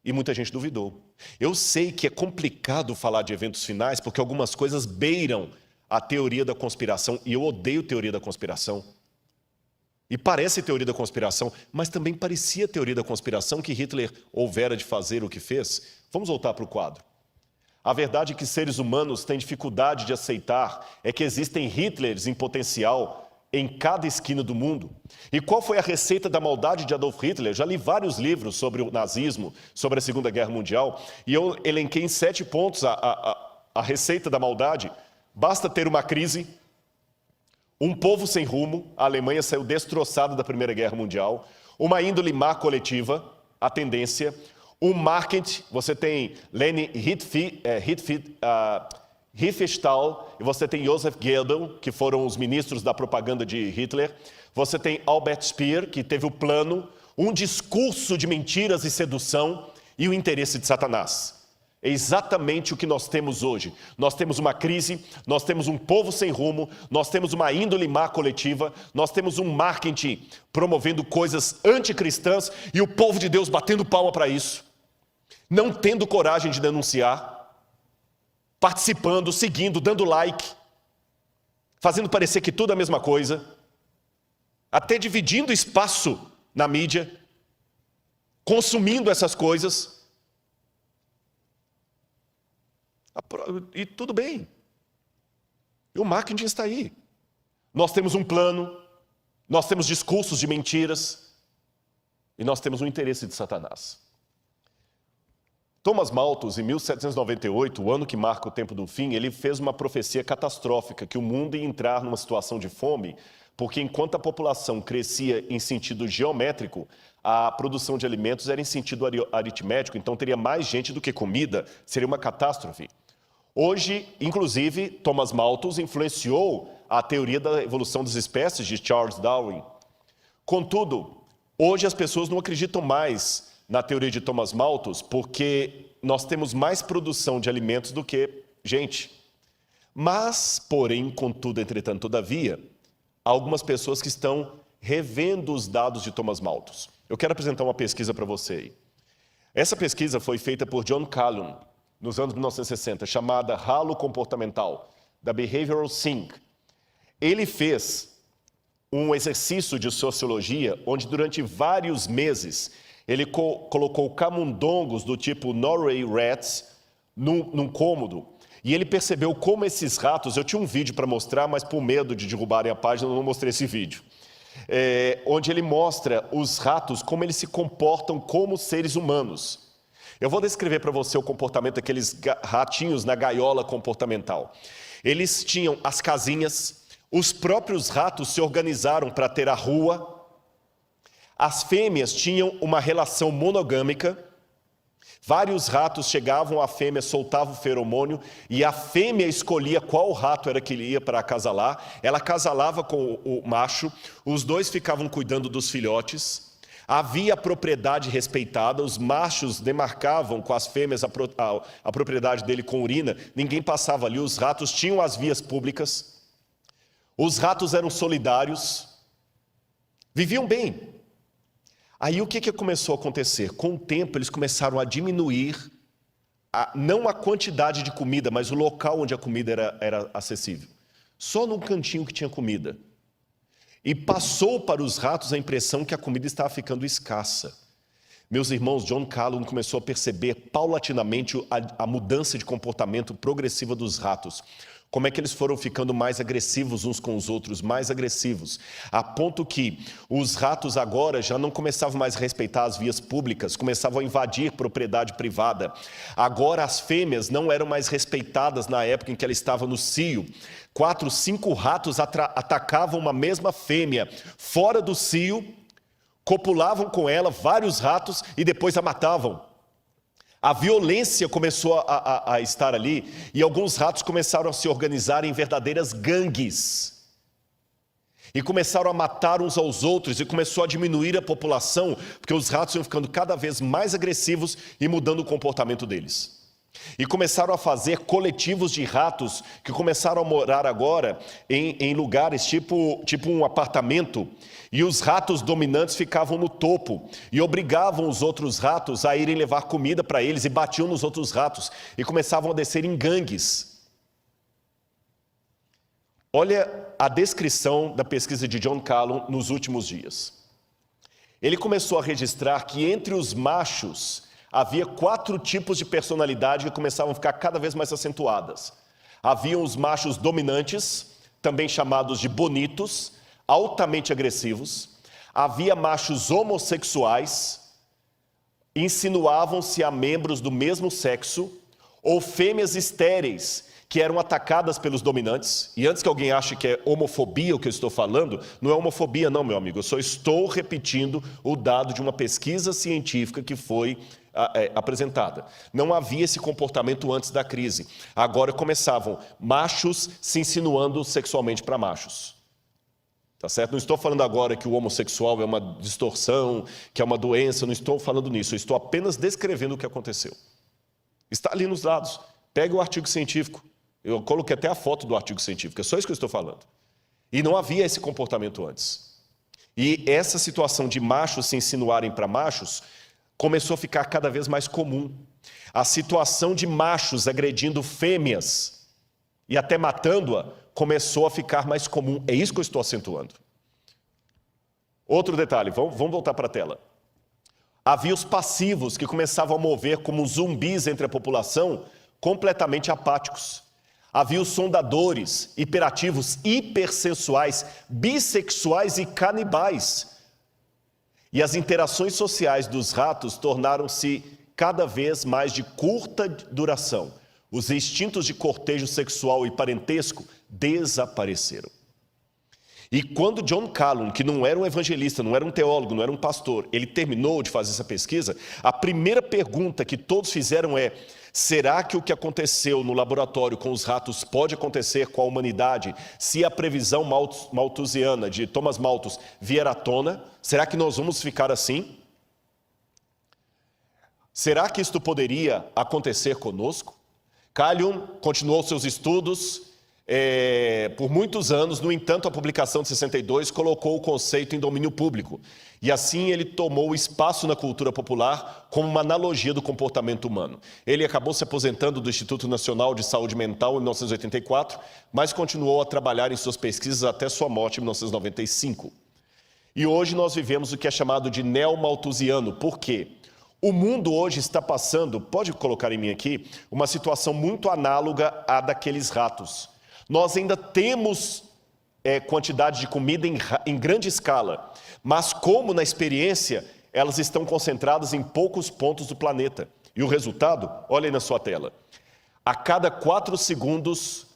E muita gente duvidou. Eu sei que é complicado falar de eventos finais, porque algumas coisas beiram a teoria da conspiração, e eu odeio teoria da conspiração. E parece teoria da conspiração, mas também parecia teoria da conspiração que Hitler houvera de fazer o que fez. Vamos voltar para o quadro. A verdade que seres humanos têm dificuldade de aceitar é que existem Hitlers em potencial em cada esquina do mundo. E qual foi a receita da maldade de Adolf Hitler? Eu já li vários livros sobre o nazismo, sobre a Segunda Guerra Mundial, e eu elenquei em 7 pontos a receita da maldade. Basta ter uma crise, um povo sem rumo, a Alemanha saiu destroçada da Primeira Guerra Mundial, uma índole má coletiva, a tendência, um marketing, você tem Leni Riefenstahl, e você tem Joseph Goebbels, que foram os ministros da propaganda de Hitler. Você tem Albert Speer, que teve o plano, um discurso de mentiras e sedução e o interesse de Satanás. É exatamente o que nós temos hoje. Nós temos uma crise, nós temos um povo sem rumo, nós temos uma índole má coletiva, nós temos um marketing promovendo coisas anticristãs e o povo de Deus batendo palma para isso, não tendo coragem de denunciar, participando, seguindo, dando like, fazendo parecer que tudo é a mesma coisa, até dividindo espaço na mídia, consumindo essas coisas. E tudo bem. E o marketing está aí. Nós temos um plano, nós temos discursos de mentiras e nós temos um interesse de Satanás. Thomas Malthus, em 1798, o ano que marca o tempo do fim, ele fez uma profecia catastrófica, que o mundo ia entrar numa situação de fome, porque enquanto a população crescia em sentido geométrico, a produção de alimentos era em sentido aritmético, então teria mais gente do que comida, seria uma catástrofe. Hoje, inclusive, Thomas Malthus influenciou a teoria da evolução das espécies de Charles Darwin. Contudo, hoje as pessoas não acreditam mais na teoria de Thomas Malthus, porque nós temos mais produção de alimentos do que gente. Mas, porém, contudo, entretanto, todavia, há algumas pessoas que estão revendo os dados de Thomas Malthus. Eu quero apresentar uma pesquisa para você aí. Essa pesquisa foi feita por John Calhoun, nos anos 1960, chamada Halo Comportamental, da Behavioral Sync. Ele fez um exercício de sociologia, onde durante vários meses ele colocou camundongos do tipo Norway Rats num cômodo, e ele percebeu como esses ratos, eu tinha um vídeo para mostrar, mas por medo de derrubarem a página, eu não mostrei esse vídeo, onde ele mostra os ratos, como eles se comportam como seres humanos. Eu vou descrever para você o comportamento daqueles ratinhos na gaiola comportamental. Eles tinham as casinhas, os próprios ratos se organizaram para ter a rua. As fêmeas tinham uma relação monogâmica. Vários ratos chegavam, a fêmea soltava o feromônio e a fêmea escolhia qual rato era que ele ia para acasalar. Ela acasalava com o macho, os dois ficavam cuidando dos filhotes. Havia propriedade respeitada, os machos demarcavam com as fêmeas a propriedade dele com urina, ninguém passava ali, os ratos tinham as vias públicas. Os ratos eram solidários, viviam bem. Aí o que começou a acontecer? Com o tempo eles começaram a diminuir, não a quantidade de comida, mas o local onde a comida era acessível. Só num cantinho que tinha comida. E passou para os ratos a impressão que a comida estava ficando escassa. Meus irmãos, John Calhoun começou a perceber paulatinamente a mudança de comportamento progressiva dos ratos. Como é que eles foram ficando mais agressivos uns com os outros, mais agressivos. A ponto que os ratos agora já não começavam mais a respeitar as vias públicas, começavam a invadir propriedade privada. Agora as fêmeas não eram mais respeitadas na época em que ela estava no cio. 4, 5 ratos atacavam uma mesma fêmea fora do cio, copulavam com ela, vários ratos, e depois a matavam. A violência começou a estar ali, e alguns ratos começaram a se organizar em verdadeiras gangues. E começaram a matar uns aos outros, e começou a diminuir a população, porque os ratos iam ficando cada vez mais agressivos e mudando o comportamento deles. E começaram a fazer coletivos de ratos que começaram a morar agora em lugares tipo um apartamento. E os ratos dominantes ficavam no topo e obrigavam os outros ratos a irem levar comida para eles e batiam nos outros ratos e começavam a descer em gangues. Olha a descrição da pesquisa de John Calhoun nos últimos dias. Ele começou a registrar que entre os machos havia 4 tipos de personalidade que começavam a ficar cada vez mais acentuadas. Haviam os machos dominantes, também chamados de bonitos, altamente agressivos. Havia machos homossexuais, insinuavam-se a membros do mesmo sexo, ou fêmeas estéreis, que eram atacadas pelos dominantes. E antes que alguém ache que é homofobia o que eu estou falando, não é homofobia não, meu amigo. Eu só estou repetindo o dado de uma pesquisa científica que foi apresentada. Não havia esse comportamento antes da crise. Agora começavam machos se insinuando sexualmente para machos. Tá certo? Não estou falando agora que o homossexual é uma distorção, que é uma doença, não estou falando nisso. Eu estou apenas descrevendo o que aconteceu. Está ali nos dados. Pega o artigo científico. Eu coloquei até a foto do artigo científico. É só isso que eu estou falando. E não havia esse comportamento antes. E essa situação de machos se insinuarem para machos começou a ficar cada vez mais comum. A situação de machos agredindo fêmeas e até matando-a começou a ficar mais comum. É isso que eu estou acentuando. Outro detalhe, vamos voltar para a tela. Havia os passivos que começavam a mover como zumbis entre a população, completamente apáticos. Havia os sondadores, hiperativos, hipersensuais, bissexuais e canibais. E as interações sociais dos ratos tornaram-se cada vez mais de curta duração. Os instintos de cortejo sexual e parentesco desapareceram. E quando John Calhoun, que não era um evangelista, não era um teólogo, não era um pastor, ele terminou de fazer essa pesquisa, a primeira pergunta que todos fizeram é: será que o que aconteceu no laboratório com os ratos pode acontecer com a humanidade se a previsão malthusiana de Thomas Malthus vier à tona? Será que nós vamos ficar assim? Será que isto poderia acontecer conosco? Calhoun continuou seus estudos por muitos anos. No entanto, a publicação de 62 colocou o conceito em domínio público. E assim ele tomou espaço na cultura popular como uma analogia do comportamento humano. Ele acabou se aposentando do Instituto Nacional de Saúde Mental em 1984, mas continuou a trabalhar em suas pesquisas até sua morte em 1995. E hoje nós vivemos o que é chamado de neo-malthusiano. Por quê? O mundo hoje está passando, pode colocar em mim aqui, uma situação muito análoga à daqueles ratos. Nós ainda temos quantidade de comida em grande escala, mas como na experiência, elas estão concentradas em poucos pontos do planeta. E o resultado, olha aí na sua tela. A cada 4 segundos,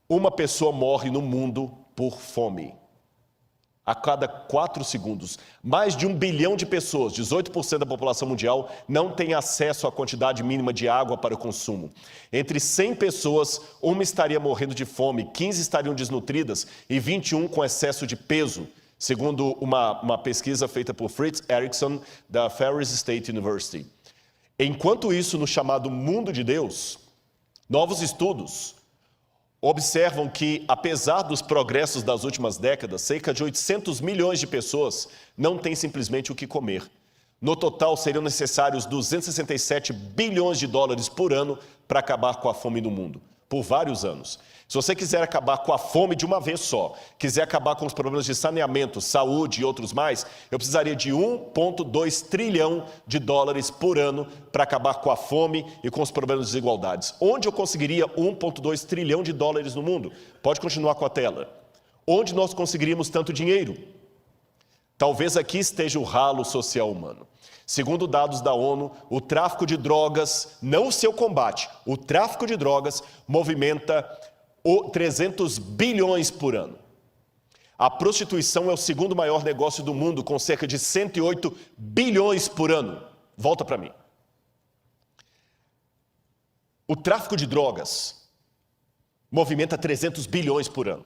uma pessoa morre no mundo por fome. A cada 4 segundos. Mais de 1 bilhão de pessoas, 18% da população mundial, não tem acesso à quantidade mínima de água para o consumo. Entre 100 pessoas, 1 estaria morrendo de fome, 15 estariam desnutridas e 21 com excesso de peso, segundo uma pesquisa feita por Fritz Erickson, da Ferris State University. Enquanto isso, no chamado mundo de Deus, novos estudos, observam que, apesar dos progressos das últimas décadas, cerca de 800 milhões de pessoas não têm simplesmente o que comer. No total, seriam necessários 267 bilhões de dólares por ano para acabar com a fome no mundo, por vários anos. Se você quiser acabar com a fome de uma vez só, quiser acabar com os problemas de saneamento, saúde e outros mais, eu precisaria de 1,2 trilhão de dólares por ano para acabar com a fome e com os problemas de desigualdades. Onde eu conseguiria 1,2 trilhão de dólares no mundo? Pode continuar com a tela. Onde nós conseguiríamos tanto dinheiro? Talvez aqui esteja o ralo social humano. Segundo dados da ONU, o tráfico de drogas, não o seu combate, o tráfico de drogas movimenta 300 bilhões por ano. A prostituição é o segundo maior negócio do mundo, com cerca de 108 bilhões por ano. Volta para mim. O tráfico de drogas movimenta 300 bilhões por ano.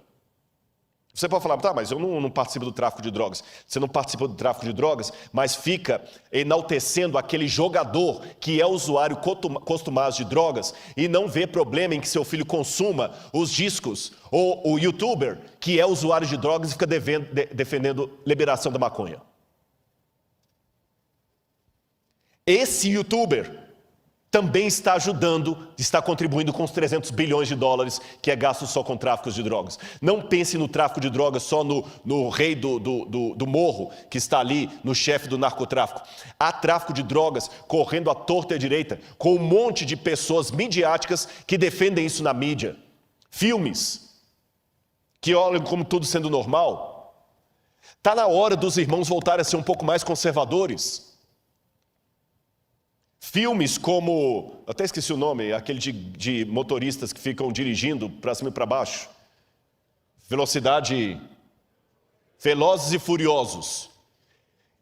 Você pode falar, tá, mas eu não participo do tráfico de drogas. Você não participa do tráfico de drogas, mas fica enaltecendo aquele jogador que é usuário costumado de drogas e não vê problema em que seu filho consuma os discos, ou o youtuber que é usuário de drogas e fica defendendo liberação da maconha. Esse youtuber também está ajudando, está contribuindo com os 300 bilhões de dólares que é gasto só com tráfico de drogas. Não pense no tráfico de drogas só no rei do morro, que está ali, no chefe do narcotráfico. Há tráfico de drogas correndo à torta e à direita, com um monte de pessoas midiáticas que defendem isso na mídia. Filmes que olham como tudo sendo normal. Está na hora dos irmãos voltarem a ser um pouco mais conservadores. Filmes como, até esqueci o nome, aquele de motoristas que ficam dirigindo para cima e para baixo. Velozes e Furiosos.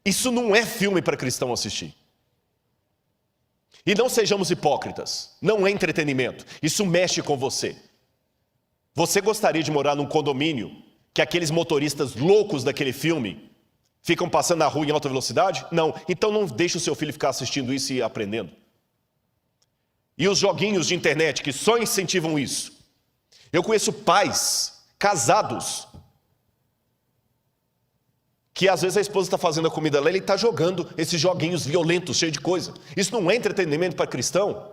Isso não é filme para cristão assistir. E não sejamos hipócritas, não é entretenimento, isso mexe com você. Você gostaria de morar num condomínio que aqueles motoristas loucos daquele filme ficam passando na rua em alta velocidade? Não. Então não deixe o seu filho ficar assistindo isso e aprendendo. E os joguinhos de internet que só incentivam isso. Eu conheço pais casados que às vezes a esposa está fazendo a comida lá e ele está jogando esses joguinhos violentos, cheios de coisa. Isso não é entretenimento para cristão?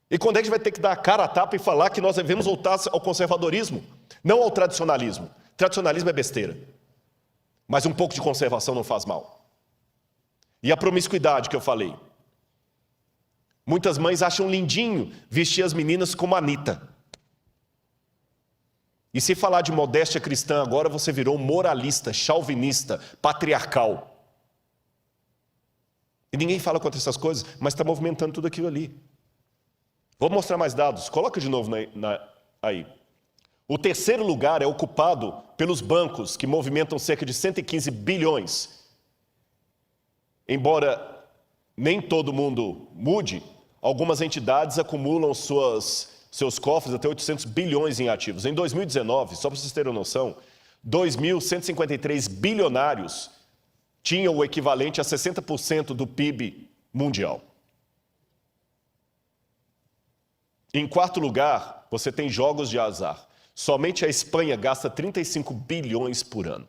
E quando é que a gente vai ter que dar a cara a tapa e falar que nós devemos voltar ao conservadorismo? Não ao tradicionalismo. Tradicionalismo é besteira. Mas um pouco de conservação não faz mal. E a promiscuidade que eu falei. Muitas mães acham lindinho vestir as meninas como a Anitta. E se falar de modéstia cristã agora, você virou moralista, chauvinista, patriarcal. E ninguém fala contra essas coisas, mas está movimentando tudo aquilo ali. Vou mostrar mais dados. Coloca de novo aí. O terceiro lugar é ocupado pelos bancos, que movimentam cerca de 115 bilhões. Embora nem todo mundo mude, algumas entidades acumulam seus cofres até 800 bilhões em ativos. Em 2019, só para vocês terem uma noção, 2.153 bilionários tinham o equivalente a 60% do PIB mundial. Em quarto lugar, você tem jogos de azar. Somente a Espanha gasta 35 bilhões por ano.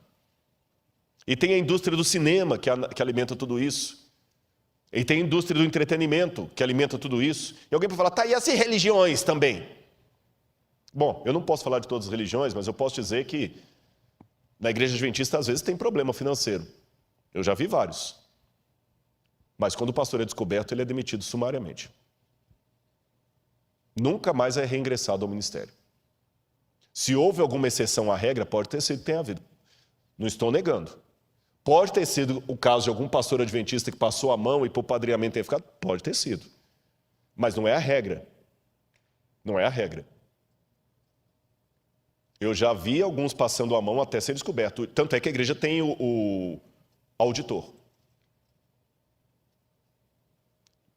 E tem a indústria do cinema, que alimenta tudo isso. E tem a indústria do entretenimento, que alimenta tudo isso. E alguém pode falar, tá, e as religiões também? Bom, eu não posso falar de todas as religiões, mas eu posso dizer que na Igreja Adventista, às vezes, tem problema financeiro. Eu já vi vários. Mas quando o pastor é descoberto, ele é demitido sumariamente. Nunca mais é reingressado ao ministério. Se houve alguma exceção à regra, pode ter sido que tenha havido. Não estou negando. Pode ter sido o caso de algum pastor adventista que passou a mão e por padreamento tenha ficado? Pode ter sido. Mas não é a regra. Não é a regra. Eu já vi alguns passando a mão até ser descoberto. Tanto é que a igreja tem o auditor.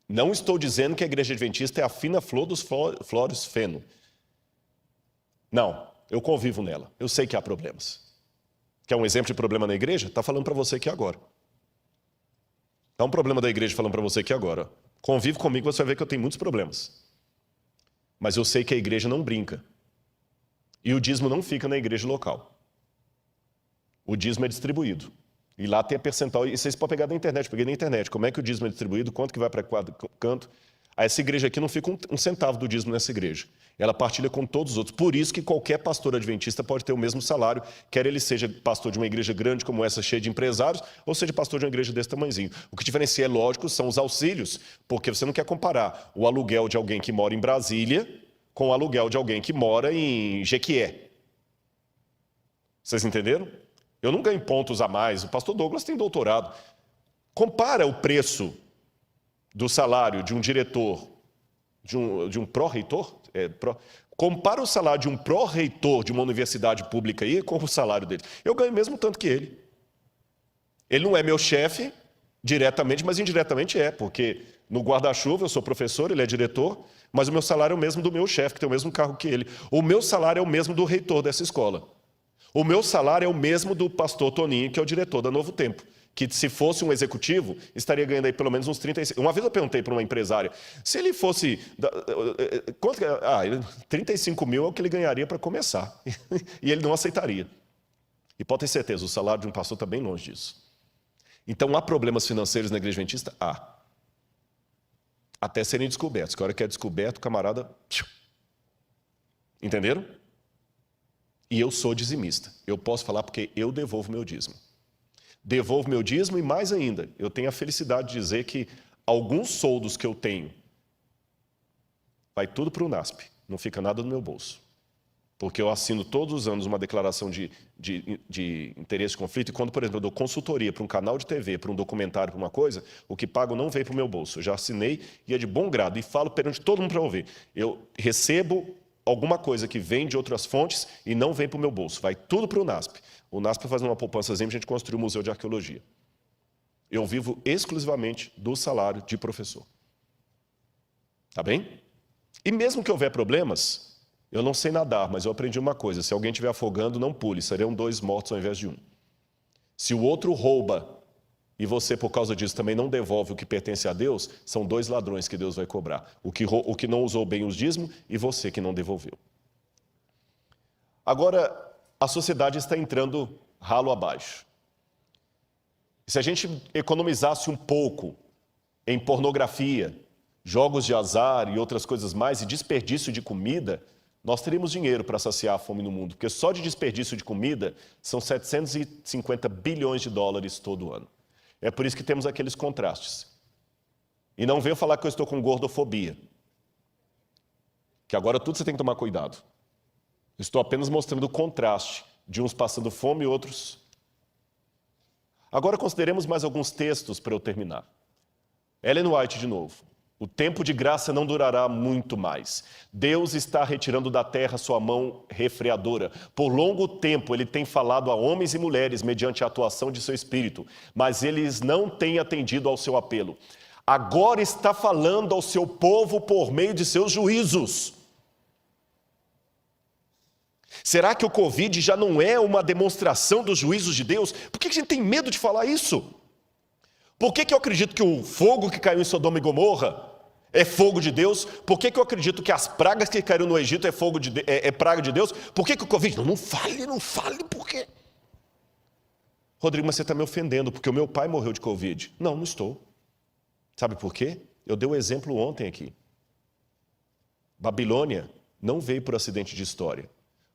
Não estou dizendo que a igreja adventista é a fina flor dos flores feno. Não, eu convivo nela. Eu sei que há problemas. Quer um exemplo de problema na igreja? Está falando para você aqui agora. Há um problema da igreja falando para você aqui agora. Convive comigo, você vai ver que eu tenho muitos problemas. Mas eu sei que a igreja não brinca. E o dízimo não fica na igreja local. O dízimo é distribuído. E lá tem a percentual, e vocês podem pegar na internet, peguei na internet, como é que o dízimo é distribuído, quanto que vai para cada canto. Essa igreja aqui não fica um centavo do dízimo nessa igreja. Ela partilha com todos os outros. Por isso que qualquer pastor adventista pode ter o mesmo salário, quer ele seja pastor de uma igreja grande como essa, cheia de empresários, ou seja pastor de uma igreja desse tamanhozinho. O que diferencia, é lógico, são os auxílios, porque você não quer comparar o aluguel de alguém que mora em Brasília com o aluguel de alguém que mora em Jequié. Vocês entenderam? Eu não ganho pontos a mais. O pastor Douglas tem doutorado. Compara o preço do salário de um diretor, de um pró-reitor. Compara o salário de um pró-reitor de uma universidade pública aí com o salário dele. Eu ganho mesmo tanto que ele. Ele não é meu chefe diretamente, mas indiretamente é, porque no guarda-chuva eu sou professor, ele é diretor, mas o meu salário é o mesmo do meu chefe, que tem o mesmo cargo que ele. O meu salário é o mesmo do reitor dessa escola. O meu salário é o mesmo do pastor Toninho, que é o diretor da Novo Tempo, que se fosse um executivo, estaria ganhando aí pelo menos uns 35. Uma vez eu perguntei para uma empresária, se ele fosse... 35 mil é o que ele ganharia para começar. E ele não aceitaria. E pode ter certeza, o salário de um pastor está bem longe disso. Então, há problemas financeiros na igreja adventista? Há. Até serem descobertos. Que a hora que é descoberto, o camarada... Entenderam? E eu sou dizimista. Eu posso falar porque eu devolvo meu dízimo. Devolvo meu dízimo e mais ainda, eu tenho a felicidade de dizer que alguns soldos que eu tenho, vai tudo para o NASP, não fica nada no meu bolso. Porque eu assino todos os anos uma declaração de interesse de conflito e quando, por exemplo, eu dou consultoria para um canal de TV, para um documentário, para uma coisa, o que pago não vem para o meu bolso. Eu já assinei e é de bom grado e falo perante todo mundo para ouvir. Eu recebo alguma coisa que vem de outras fontes e não vem para o meu bolso. Vai tudo para o NASP. O NASP faz uma poupançazinha, a gente construiu o Museu de Arqueologia. Eu vivo exclusivamente do salário de professor. Tá bem? E mesmo que houver problemas, eu não sei nadar, mas eu aprendi uma coisa. Se alguém estiver afogando, não pule. Serão 2 mortos ao invés de 1. Se o outro rouba e você, por causa disso, também não devolve o que pertence a Deus, são 2 ladrões que Deus vai cobrar. O que não usou bem os dízimos e você que não devolveu. Agora, a sociedade está entrando ralo abaixo. Se a gente economizasse um pouco em pornografia, jogos de azar e outras coisas mais, e desperdício de comida, nós teríamos dinheiro para saciar a fome no mundo, porque só de desperdício de comida são 750 bilhões de dólares todo ano. É por isso que temos aqueles contrastes. E não venham falar que eu estou com gordofobia. Que agora tudo você tem que tomar cuidado. Estou apenas mostrando o contraste de uns passando fome e outros. Agora consideremos mais alguns textos para eu terminar. Ellen White de novo. O tempo de graça não durará muito mais. Deus está retirando da terra sua mão refreadora. Por longo tempo ele tem falado a homens e mulheres mediante a atuação de seu espírito, mas eles não têm atendido ao seu apelo. Agora está falando ao seu povo por meio de seus juízos. Será que o Covid já não é uma demonstração dos juízos de Deus? Por que a gente tem medo de falar isso? Por que eu acredito que o fogo que caiu em Sodoma e Gomorra é fogo de Deus? Por que eu acredito que as pragas que caíram no Egito é praga de Deus? Por que o Covid? Não fale, por quê? Rodrigo, mas você está me ofendendo, porque o meu pai morreu de Covid. Não, não estou. Sabe por quê? Eu dei o exemplo ontem aqui. Babilônia não veio por acidente de história.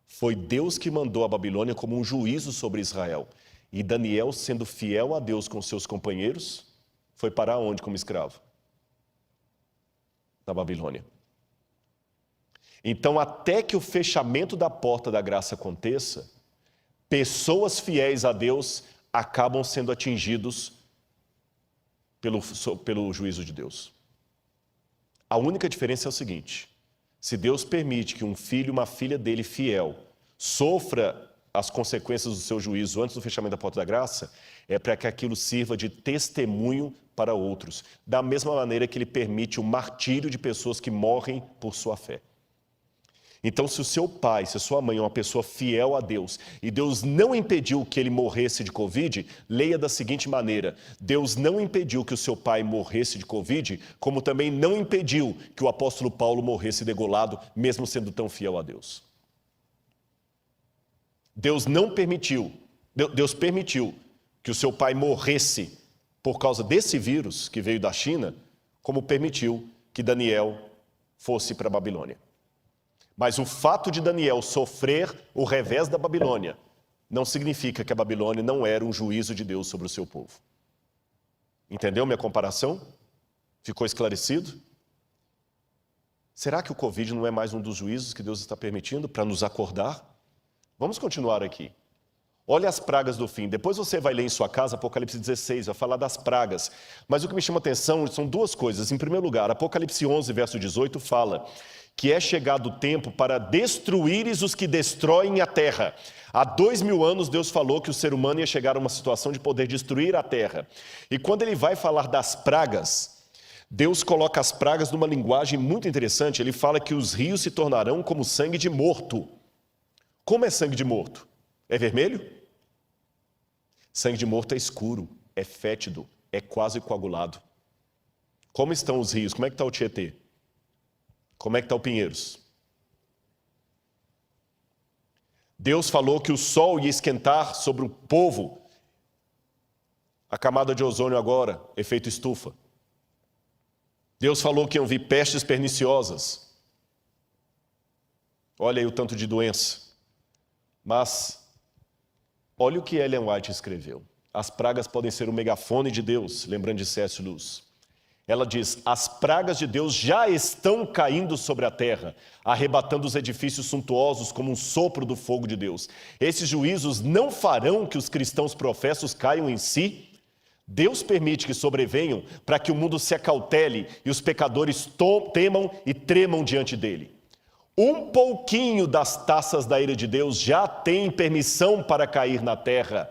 Foi Deus que mandou a Babilônia como um juízo sobre Israel. E Daniel, sendo fiel a Deus com seus companheiros, foi parar onde como escravo? Na Babilônia. Então, até que o fechamento da porta da graça aconteça, pessoas fiéis a Deus acabam sendo atingidos pelo juízo de Deus. A única diferença é o seguinte: se Deus permite que um filho, uma filha dele fiel, sofra as consequências do seu juízo antes do fechamento da porta da graça, é para que aquilo sirva de testemunho para outros, da mesma maneira que ele permite o martírio de pessoas que morrem por sua fé. Então, se o seu pai, se a sua mãe é uma pessoa fiel a Deus, e Deus não impediu que ele morresse de Covid, leia da seguinte maneira: Deus não impediu que o seu pai morresse de Covid, como também não impediu que o apóstolo Paulo morresse degolado, mesmo sendo tão fiel a Deus. Deus permitiu que o seu pai morresse por causa desse vírus que veio da China, como permitiu que Daniel fosse para a Babilônia. Mas o fato de Daniel sofrer o revés da Babilônia não significa que a Babilônia não era um juízo de Deus sobre o seu povo. Entendeu minha comparação? Ficou esclarecido? Será que o Covid não é mais um dos juízos que Deus está permitindo para nos acordar? Vamos continuar aqui. Olha as pragas do fim. Depois você vai ler em sua casa Apocalipse 16, vai falar das pragas. Mas o que me chama a atenção são duas coisas. Em primeiro lugar, Apocalipse 11, verso 18, fala que é chegado o tempo para destruíres os que destroem a terra. Há 2000 anos Deus falou que o ser humano ia chegar a uma situação de poder destruir a terra. E quando ele vai falar das pragas, Deus coloca as pragas numa linguagem muito interessante. Ele fala que os rios se tornarão como sangue de morto. Como é sangue de morto? É vermelho? Sangue de morto é escuro, é fétido, é quase coagulado. Como estão os rios? Como é que está o Tietê? Como é que está o Pinheiros? Deus falou que o sol ia esquentar sobre o povo. A camada de ozônio agora, efeito estufa. Deus falou que iam vir pestes perniciosas. Olha aí o tanto de doença. Mas, olha o que Ellen White escreveu. As pragas podem ser o megafone de Deus, lembrando de C.S. Lewis. Ela diz, as pragas de Deus já estão caindo sobre a terra, arrebatando os edifícios suntuosos como um sopro do fogo de Deus. Esses juízos não farão que os cristãos professos caiam em si. Deus permite que sobrevenham para que o mundo se acautele e os pecadores temam e tremam diante dele. Um pouquinho das taças da ira de Deus já tem permissão para cair na terra.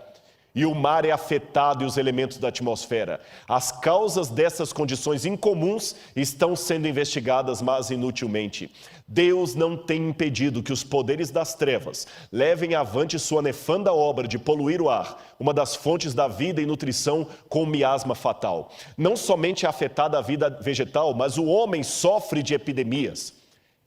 E o mar é afetado e os elementos da atmosfera. As causas dessas condições incomuns estão sendo investigadas, mas inutilmente. Deus não tem impedido que os poderes das trevas levem avante sua nefanda obra de poluir o ar, uma das fontes da vida e nutrição com miasma fatal. Não somente é afetada a vida vegetal, mas o homem sofre de epidemias.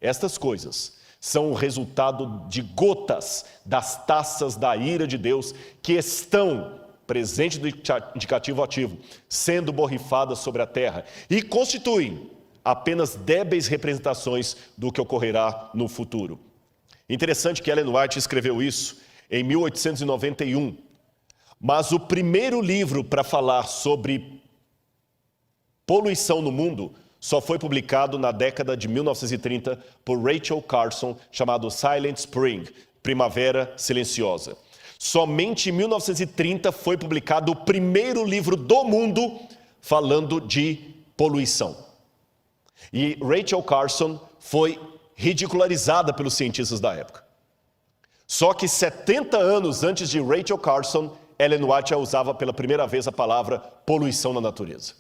Estas coisas são o resultado de gotas das taças da ira de Deus que estão, presente do indicativo ativo, sendo borrifadas sobre a terra e constituem apenas débeis representações do que ocorrerá no futuro. Interessante que Ellen White escreveu isso em 1891, mas o primeiro livro para falar sobre poluição no mundo só foi publicado na década de 1930 por Rachel Carson, chamado Silent Spring, Primavera Silenciosa. Somente em 1930 foi publicado o primeiro livro do mundo falando de poluição. E Rachel Carson foi ridicularizada pelos cientistas da época. Só que 70 anos antes de Rachel Carson, Ellen White usava pela primeira vez a palavra poluição na natureza.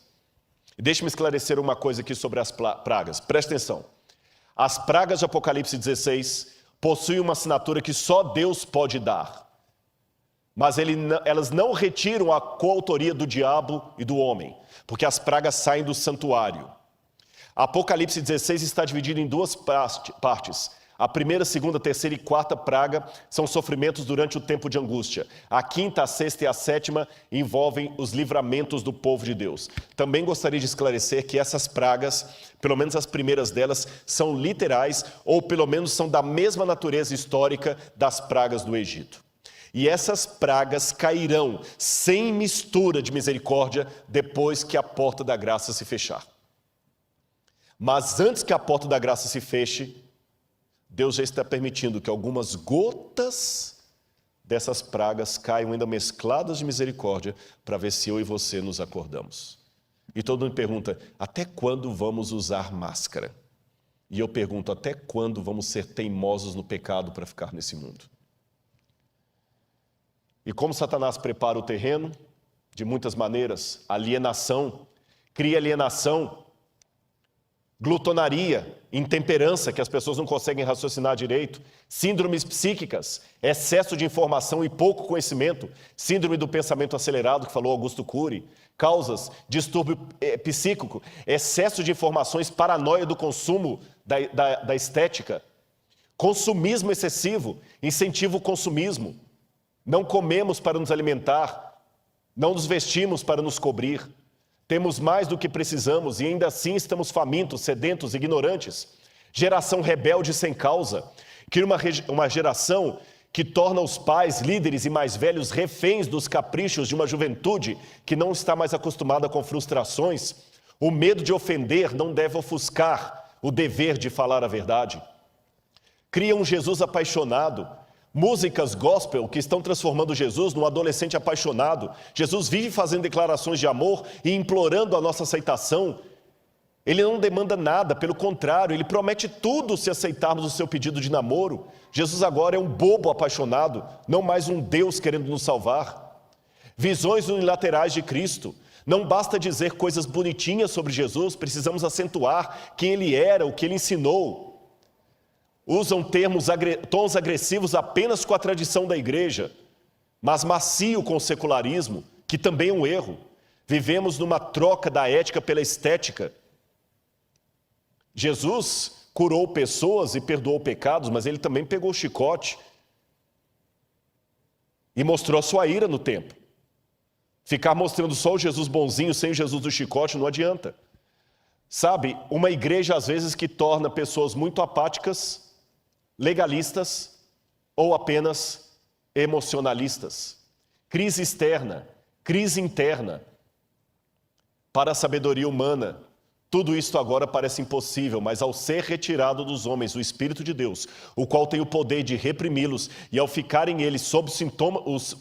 Deixe-me esclarecer uma coisa aqui sobre as pragas. Preste atenção. As pragas de Apocalipse 16 possuem uma assinatura que só Deus pode dar. Mas elas não retiram a coautoria do diabo e do homem, porque as pragas saem do santuário. Apocalipse 16 está dividido em duas partes. A primeira, segunda, terceira e quarta praga são sofrimentos durante o tempo de angústia. A quinta, a sexta e a sétima envolvem os livramentos do povo de Deus. Também gostaria de esclarecer que essas pragas, pelo menos as primeiras delas, são literais ou pelo menos são da mesma natureza histórica das pragas do Egito. E essas pragas cairão sem mistura de misericórdia depois que a porta da graça se fechar. Mas antes que a porta da graça se feche, Deus já está permitindo que algumas gotas dessas pragas caiam ainda mescladas de misericórdia para ver se eu e você nos acordamos. E todo mundo pergunta, até quando vamos usar máscara? E eu pergunto, até quando vamos ser teimosos no pecado para ficar nesse mundo? E como Satanás prepara o terreno? De muitas maneiras, alienação, cria alienação, glutonaria, intemperança, que as pessoas não conseguem raciocinar direito, síndromes psíquicas, excesso de informação e pouco conhecimento, síndrome do pensamento acelerado, que falou Augusto Cury, causas, distúrbio psíquico, excesso de informações, paranoia do consumo da estética, consumismo excessivo, incentivo ao consumismo, Não comemos para nos alimentar, não nos vestimos para nos cobrir. Temos mais do que precisamos e ainda assim estamos famintos, sedentos, ignorantes. Geração rebelde sem causa. Cria uma geração que torna os pais, líderes e mais velhos reféns dos caprichos de uma juventude que não está mais acostumada com frustrações. O medo de ofender não deve ofuscar o dever de falar a verdade. Cria um Jesus apaixonado. Músicas gospel que estão transformando Jesus num adolescente apaixonado. Jesus vive fazendo declarações de amor e implorando a nossa aceitação. Ele não demanda nada, pelo contrário, ele promete tudo se aceitarmos o seu pedido de namoro. Jesus agora é um bobo apaixonado, não mais um Deus querendo nos salvar. Visões unilaterais de Cristo. Não basta dizer coisas bonitinhas sobre Jesus, precisamos acentuar quem ele era, o que ele ensinou. Usam tons agressivos apenas com a tradição da igreja, mas macio com o secularismo, que também é um erro. Vivemos numa troca da ética pela estética. Jesus curou pessoas e perdoou pecados, mas ele também pegou o chicote e mostrou sua ira no templo. Ficar mostrando só o Jesus bonzinho sem o Jesus do chicote não adianta. Sabe, uma igreja às vezes que torna pessoas muito apáticas, legalistas ou apenas emocionalistas. Crise externa, crise interna. Para a sabedoria humana, tudo isto agora parece impossível, mas ao ser retirado dos homens o Espírito de Deus, o qual tem o poder de reprimi-los, e ao ficarem eles sob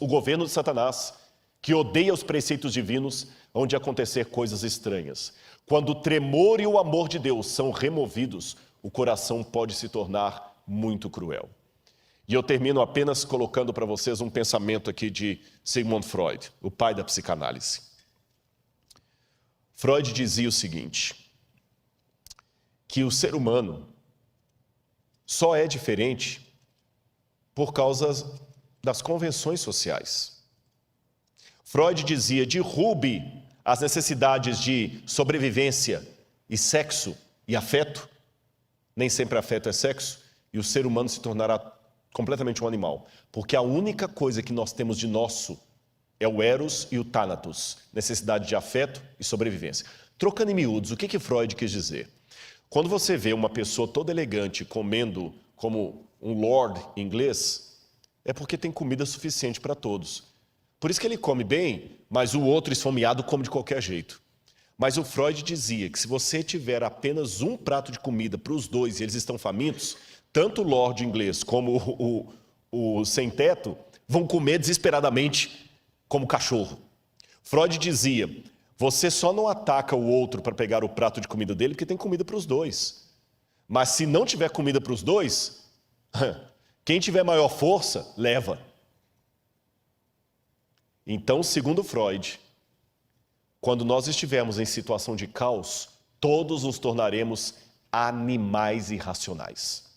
o governo de Satanás, que odeia os preceitos divinos, hão de acontecer coisas estranhas. Quando o tremor e o amor de Deus são removidos, o coração pode se tornar muito cruel. E eu termino apenas colocando para vocês um pensamento aqui de Sigmund Freud, o pai da psicanálise. Freud dizia o seguinte, que o ser humano só é diferente por causa das convenções sociais. Freud dizia, derrube as necessidades de sobrevivência e sexo e afeto, nem sempre afeto é sexo, e o ser humano se tornará completamente um animal. Porque a única coisa que nós temos de nosso é o eros e o thanatos, necessidade de afeto e sobrevivência. Trocando em miúdos, o que Freud quis dizer? Quando você vê uma pessoa toda elegante comendo como um lord inglês, é porque tem comida suficiente para todos. Por isso que ele come bem, mas o outro esfomeado come de qualquer jeito. Mas o Freud dizia que se você tiver apenas um prato de comida para os dois e eles estão famintos, tanto o lord inglês como o sem-teto vão comer desesperadamente como cachorro. Freud dizia, você só não ataca o outro para pegar o prato de comida dele porque tem comida para os dois. Mas se não tiver comida para os dois, quem tiver maior força, leva. Então, segundo Freud, quando nós estivermos em situação de caos, todos nos tornaremos animais irracionais.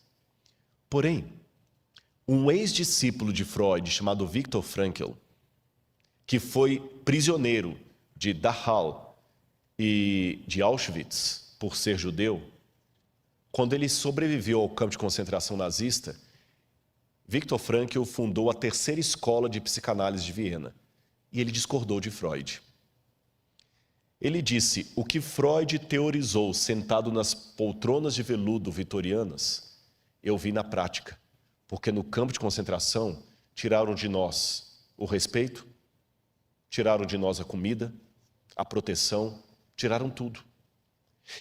Porém, um ex-discípulo de Freud, chamado Viktor Frankl, que foi prisioneiro de Dachau e de Auschwitz por ser judeu, quando ele sobreviveu ao campo de concentração nazista, Viktor Frankl fundou a terceira escola de psicanálise de Viena, e ele discordou de Freud. Ele disse, o que Freud teorizou sentado nas poltronas de veludo vitorianas, eu vi na prática, porque no campo de concentração tiraram de nós o respeito, tiraram de nós a comida, a proteção, tiraram tudo.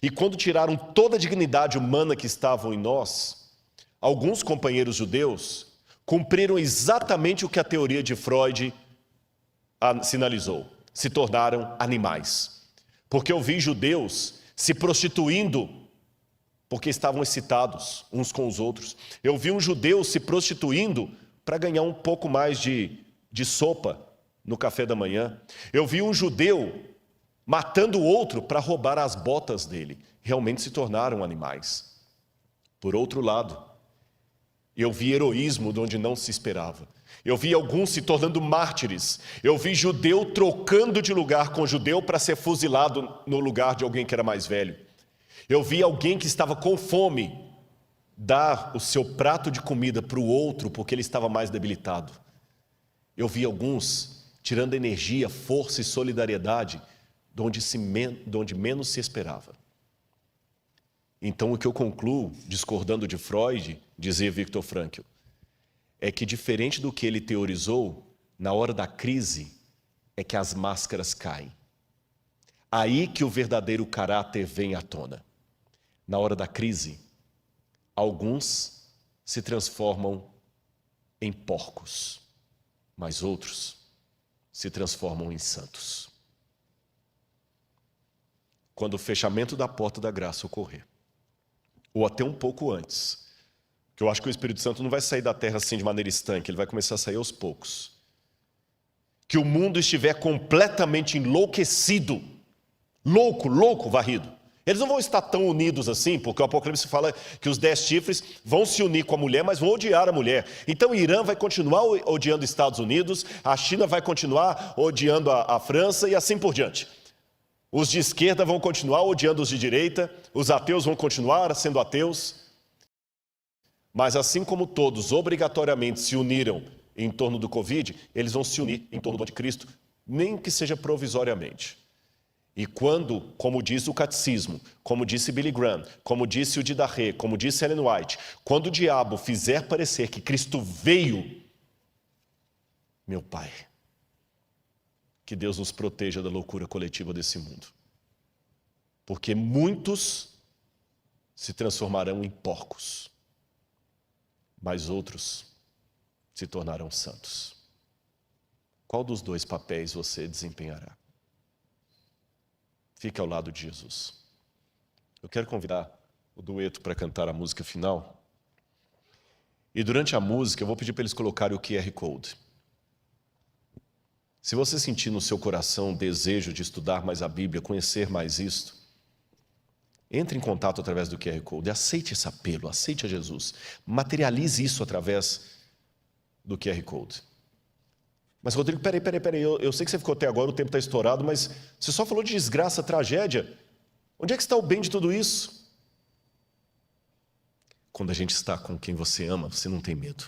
E quando tiraram toda a dignidade humana que estavam em nós, alguns companheiros judeus cumpriram exatamente o que a teoria de Freud sinalizou, se tornaram animais. Porque eu vi judeus se prostituindo porque estavam excitados uns com os outros. Eu vi um judeu se prostituindo para ganhar um pouco mais de sopa no café da manhã. Eu vi um judeu matando o outro para roubar as botas dele. Realmente se tornaram animais. Por outro lado, eu vi heroísmo de onde não se esperava. Eu vi alguns se tornando mártires. Eu vi judeu trocando de lugar com judeu para ser fuzilado no lugar de alguém que era mais velho. Eu vi alguém que estava com fome dar o seu prato de comida para o outro porque ele estava mais debilitado. Eu vi alguns tirando energia, força e solidariedade de onde menos se esperava. Então, o que eu concluo, discordando de Freud, dizia Viktor Frankl, é que, diferente do que ele teorizou, na hora da crise, é que as máscaras caem. Aí que o verdadeiro caráter vem à tona. Na hora da crise, alguns se transformam em porcos, mas outros se transformam em santos. Quando o fechamento da porta da graça ocorrer, ou até um pouco antes, que eu acho que o Espírito Santo não vai sair da terra assim de maneira estanque, ele vai começar a sair aos poucos. Que o mundo estiver completamente enlouquecido, louco, varrido. Eles não vão estar tão unidos assim, porque o Apocalipse fala que os 10 chifres vão se unir com a mulher, mas vão odiar a mulher. Então o Irã vai continuar odiando os Estados Unidos, a China vai continuar odiando a França e assim por diante. Os de esquerda vão continuar odiando os de direita, os ateus vão continuar sendo ateus. Mas assim como todos obrigatoriamente se uniram em torno do Covid, eles vão se unir em torno do anticristo, nem que seja provisoriamente. E quando, como diz o catecismo, como disse Billy Graham, como disse o Didarré, como disse Ellen White, quando o diabo fizer parecer que Cristo veio, meu Pai, que Deus nos proteja da loucura coletiva desse mundo. Porque muitos se transformarão em porcos, mas outros se tornarão santos. Qual dos dois papéis você desempenhará? Fique ao lado de Jesus. Eu quero convidar o dueto para cantar a música final. E durante a música eu vou pedir para eles colocarem o QR Code. Se você sentir no seu coração o desejo de estudar mais a Bíblia, conhecer mais isto, entre em contato através do QR Code, aceite esse apelo, aceite a Jesus, materialize isso através do QR Code. Mas Rodrigo, peraí, eu sei que você ficou até agora, o tempo está estourado, mas você só falou de desgraça, tragédia. Onde é que está o bem de tudo isso? Quando a gente está com quem você ama, você não tem medo.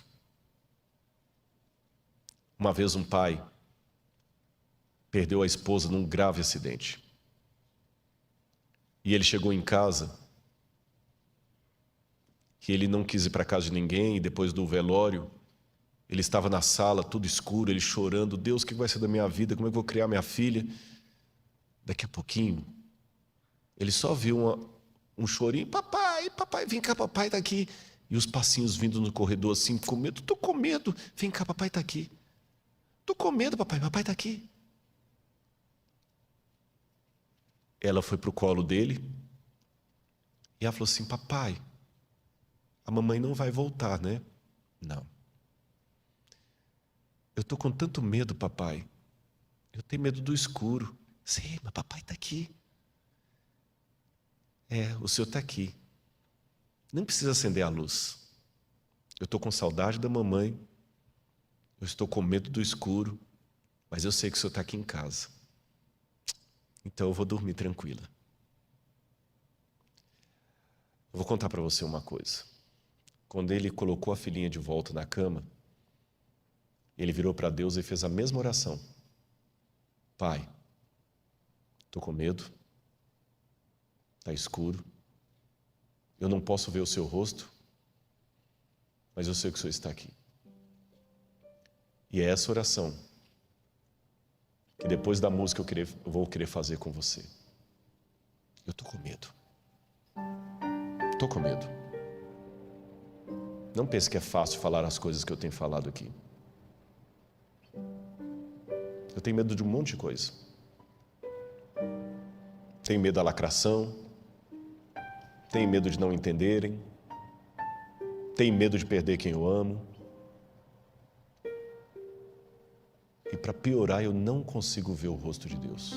Uma vez um pai perdeu a esposa num grave acidente. E ele chegou em casa, que ele não quis ir para casa de ninguém, e depois do velório, ele estava na sala, tudo escuro, ele chorando, Deus, o que vai ser da minha vida, como é que eu vou criar minha filha? Daqui a pouquinho, ele só viu um chorinho, papai, vem cá, papai está aqui. E os passinhos vindo no corredor assim, com medo, estou com medo, vem cá, papai está aqui. Estou com medo, papai está aqui. Ela foi para o colo dele e ela falou assim, papai, a mamãe não vai voltar, né? Não. Eu estou com tanto medo, papai. Eu tenho medo do escuro. Sim, mas papai está aqui. O senhor está aqui. Não precisa acender a luz. Eu estou com saudade da mamãe. Eu estou com medo do escuro. Mas eu sei que o senhor está aqui em casa. Então eu vou dormir tranquila. Eu vou contar para você uma coisa. Quando ele colocou a filhinha de volta na cama, ele virou para Deus e fez a mesma oração. Pai, estou com medo, está escuro, eu não posso ver o seu rosto, mas eu sei que o Senhor está aqui. E é essa oração que depois da música eu vou querer fazer com você. Eu estou com medo. Estou com medo. Não pense que é fácil falar as coisas que eu tenho falado aqui. Eu tenho medo de um monte de coisa. Tenho medo da lacração. Tenho medo de não entenderem. Tenho medo de perder quem eu amo. E para piorar, eu não consigo ver o rosto de Deus.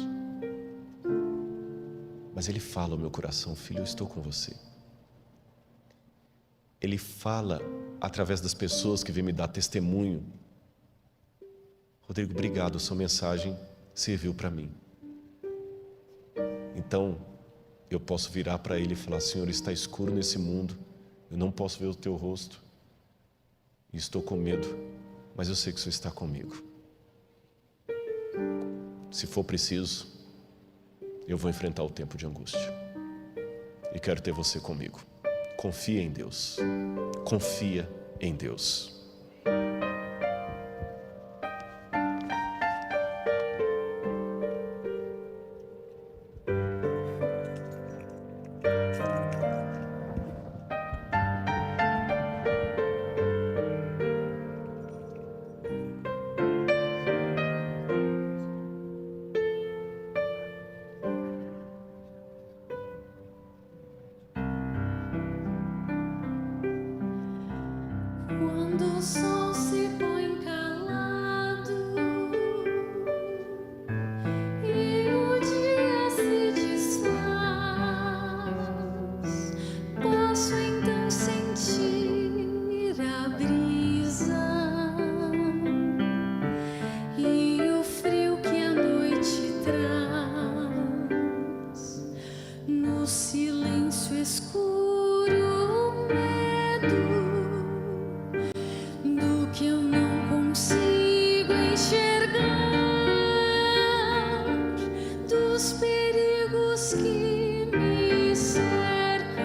Mas Ele fala ao meu coração, filho, eu estou com você. Ele fala através das pessoas que vêm me dar testemunho. Rodrigo, obrigado, sua mensagem serviu para mim. Então, eu posso virar para ele e falar, Senhor, está escuro nesse mundo, eu não posso ver o teu rosto, e estou com medo, mas eu sei que o Senhor está comigo. Se for preciso, eu vou enfrentar o tempo de angústia. E quero ter você comigo. Confia em Deus. Confia em Deus. Quando o sol se põe calado e o dia se desfaz, posso então sentir a brisa e o frio que a noite traz. No silêncio escuro, o medo do que eu não consigo enxergar, dos perigos que me cercam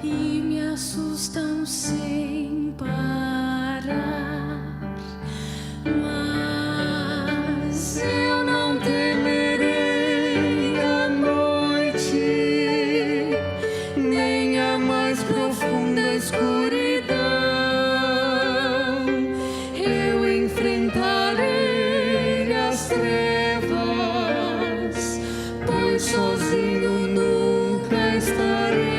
e me assustam sem parar. Mas eu não temerei a noite, nem a mais profunda escuridão. Eu enfrentarei as trevas, pois sozinho nunca estarei.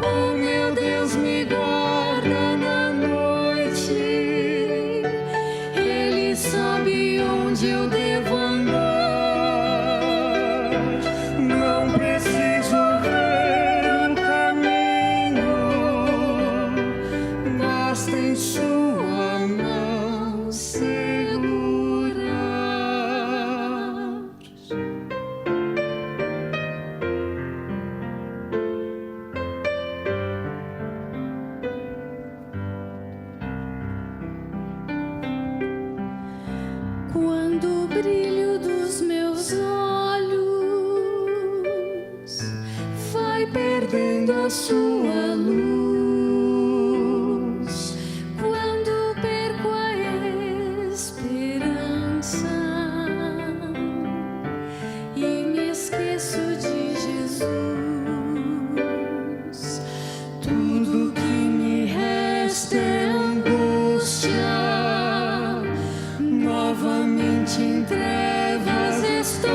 Oh, meu Deus, me guarda na noite. Ele sabe onde eu devo andar. Não preciso ver o caminho, basta em sua mão segurar. Quando o brilho dos meus olhos vai perdendo a sua luz, quando perco a esperança e me esqueço de Jesus, tudo que me resta é angústia. Novamente em trevas estou.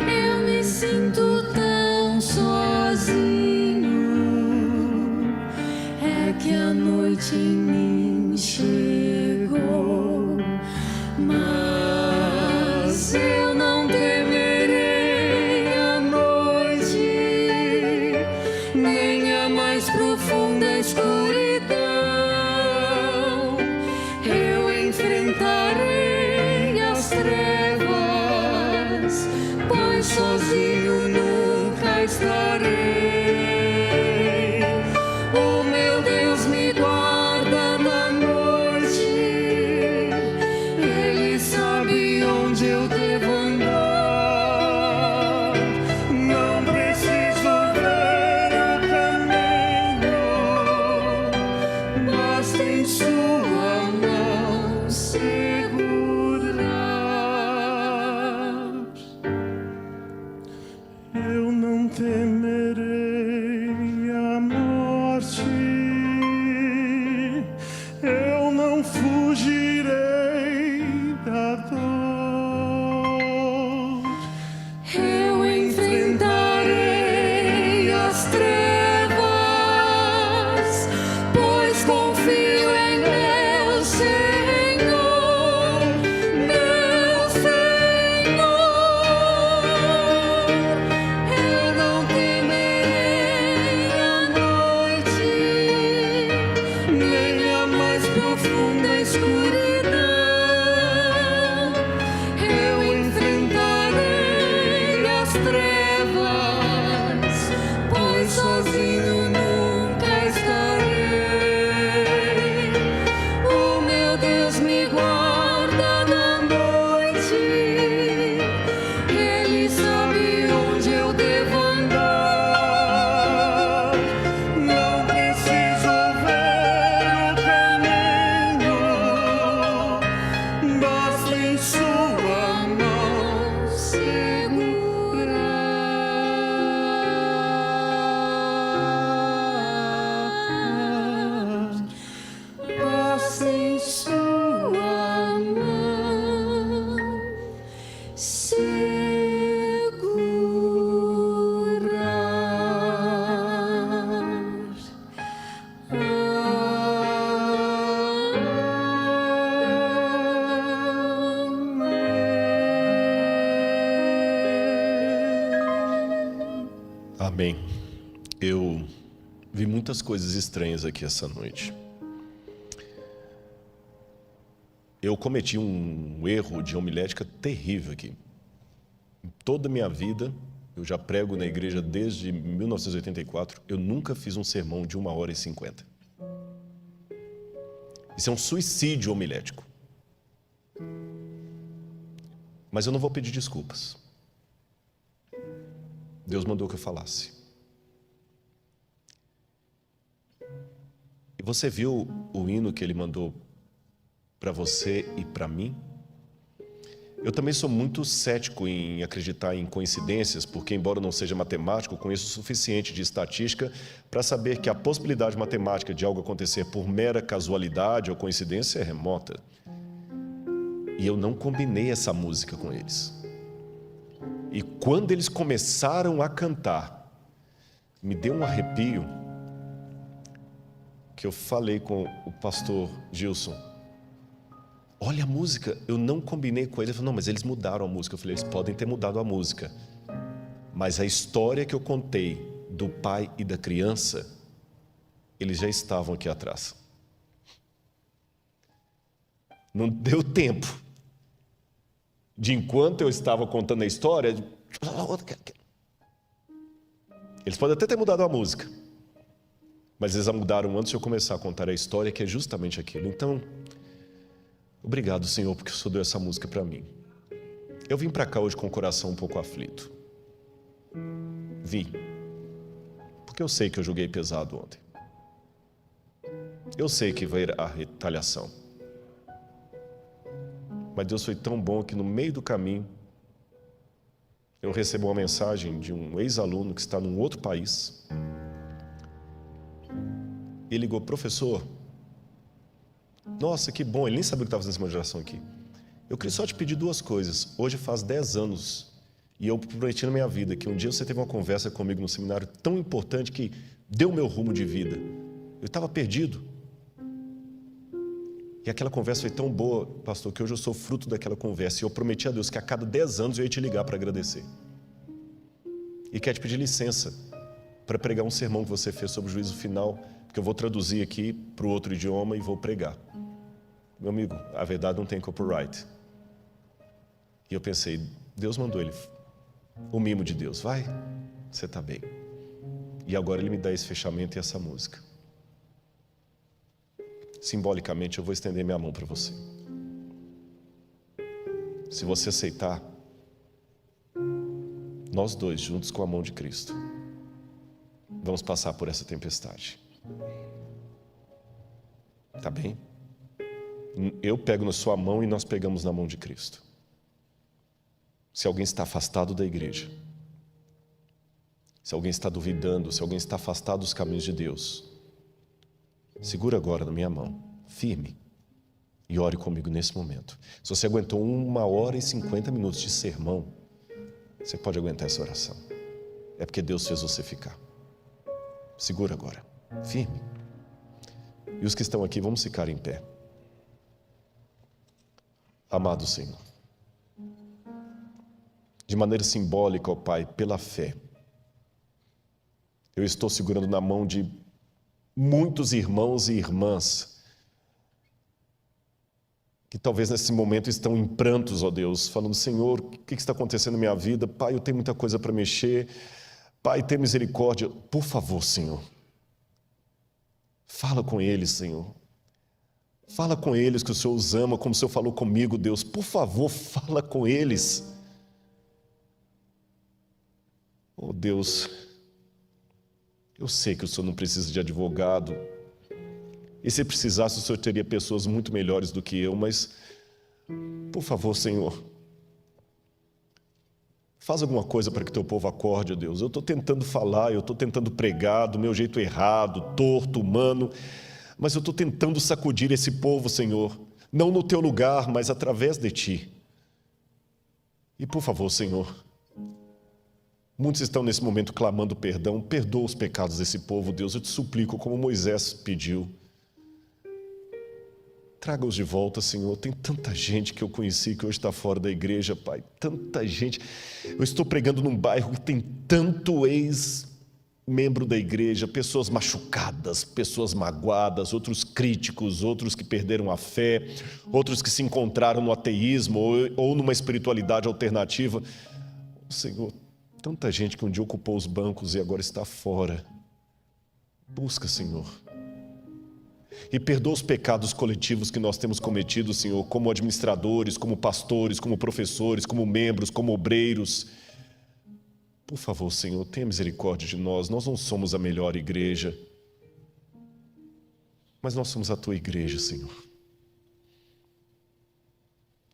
Eu me sinto tão sozinho. É que a noite em mim chegou. Mas eu não temerei a noite, nem a mais profunda escuridão. Eu enfrentarei as trevas, pois sozinho nunca estarei. Oh, meu Deus, me guarda na noite. Ele sabe onde eu devo andar. Não preciso ver o caminho, basta em sua mão segurar. Eu não temerei Amém. Eu vi muitas coisas estranhas aqui essa noite. Eu cometi um erro de homilética terrível aqui. Em toda a minha vida, eu já prego na igreja desde 1984, eu nunca fiz um sermão de 1h50. Isso é um suicídio homilético. Mas eu não vou pedir desculpas. Deus mandou que eu falasse. E você viu o hino que Ele mandou para você e para mim? Eu também sou muito cético em acreditar em coincidências, porque, embora eu não seja matemático, conheço o suficiente de estatística para saber que a possibilidade matemática de algo acontecer por mera casualidade ou coincidência é remota. E eu não combinei essa música com eles. E quando eles começaram a cantar, me deu um arrepio, que eu falei com o pastor Gilson: olha a música, eu não combinei com eles. Ele falou: não, mas eles mudaram a música. Eu falei: eles podem ter mudado a música, mas a história que eu contei do pai e da criança, eles já estavam aqui atrás. Não deu tempo de, enquanto eu estava contando a história, eles podem até ter mudado a música, mas eles a mudaram antes de eu começar a contar a história, que é justamente aquilo. Então, obrigado, Senhor, porque o Senhor deu essa música para mim. Eu vim para cá hoje com o coração um pouco aflito. Vim, porque eu sei que eu joguei pesado ontem. Eu sei que vai a retaliação. Mas Deus foi tão bom que no meio do caminho eu recebo uma mensagem de um ex-aluno que está num outro país. Ele ligou: professor, nossa, que bom, ele nem sabia o que estava fazendo essa geração aqui. Eu queria só te pedir duas coisas. Hoje faz 10 anos e eu prometi na minha vida que um dia você teve uma conversa comigo no seminário tão importante que deu meu rumo de vida. Eu estava perdido. E aquela conversa foi tão boa, pastor, que hoje eu sou fruto daquela conversa. E eu prometi a Deus que a cada 10 anos eu ia te ligar para agradecer. E quero te pedir licença para pregar um sermão que você fez sobre o juízo final, porque eu vou traduzir aqui para o outro idioma e vou pregar. Meu amigo, a verdade não tem copyright. E eu pensei: Deus mandou ele, o mimo de Deus, vai, você está bem. E agora Ele me dá esse fechamento e essa música. Simbolicamente eu vou estender minha mão para você. Se você aceitar, nós dois, juntos com a mão de Cristo, vamos passar por essa tempestade. Tá bem? Eu pego na sua mão e nós pegamos na mão de Cristo. Se alguém está afastado da igreja, se alguém está duvidando, se alguém está afastado dos caminhos de Deus, segura agora na minha mão, firme, e ore comigo nesse momento. Se você aguentou 1h50 de sermão, você pode aguentar essa oração. É porque Deus fez você ficar. Segura agora, firme. E os que estão aqui, vamos ficar em pé. Amado Senhor, de maneira simbólica, ó Pai, pela fé, eu estou segurando na mão de muitos irmãos e irmãs que talvez nesse momento estão em prantos, ó Deus, falando: Senhor, o que está acontecendo na minha vida? Pai, eu tenho muita coisa para mexer. Pai, tem misericórdia. Por favor, Senhor, fala com eles, Senhor. Fala com eles que o Senhor os ama, como o Senhor falou comigo, Deus. Por favor, fala com eles. Oh Deus, eu sei que o Senhor não precisa de advogado. E se precisasse, o Senhor teria pessoas muito melhores do que eu. Mas, por favor, Senhor, faz alguma coisa para que teu povo acorde, ó Deus. Eu estou tentando falar, eu estou tentando pregar do meu jeito errado, torto, humano. Mas eu estou tentando sacudir esse povo, Senhor. Não no teu lugar, mas através de Ti. E, por favor, Senhor, muitos estão nesse momento clamando perdão. Perdoa os pecados desse povo, Deus. Eu te suplico, como Moisés pediu. Traga-os de volta, Senhor. Tem tanta gente que eu conheci que hoje está fora da igreja, Pai. Tanta gente. Eu estou pregando num bairro que tem tanto membro da igreja, pessoas machucadas, pessoas magoadas, outros críticos, outros que perderam a fé, outros que se encontraram no ateísmo ou numa espiritualidade alternativa. Senhor, tanta gente que um dia ocupou os bancos e agora está fora. Busca, Senhor. E perdoa os pecados coletivos que nós temos cometido, Senhor, como administradores, como pastores, como professores, como membros, como obreiros. Por favor, Senhor, tenha misericórdia de nós. Nós não somos a melhor igreja, mas nós somos a Tua igreja, Senhor.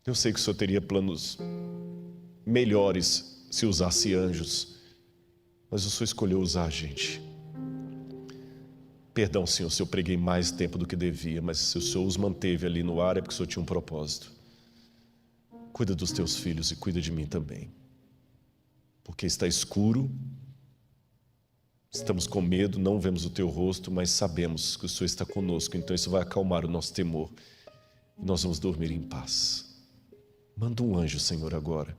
Eu sei que o Senhor teria planos melhores se usasse anjos, mas o Senhor escolheu usar a gente. Perdão, Senhor, se eu preguei mais tempo do que devia, mas se o Senhor os manteve ali no ar é porque o Senhor tinha um propósito. Cuida dos Teus filhos e cuida de mim também. Porque está escuro, estamos com medo, não vemos o Teu rosto, mas sabemos que o Senhor está conosco, então isso vai acalmar o nosso temor e nós vamos dormir em paz. Manda um anjo, Senhor, agora,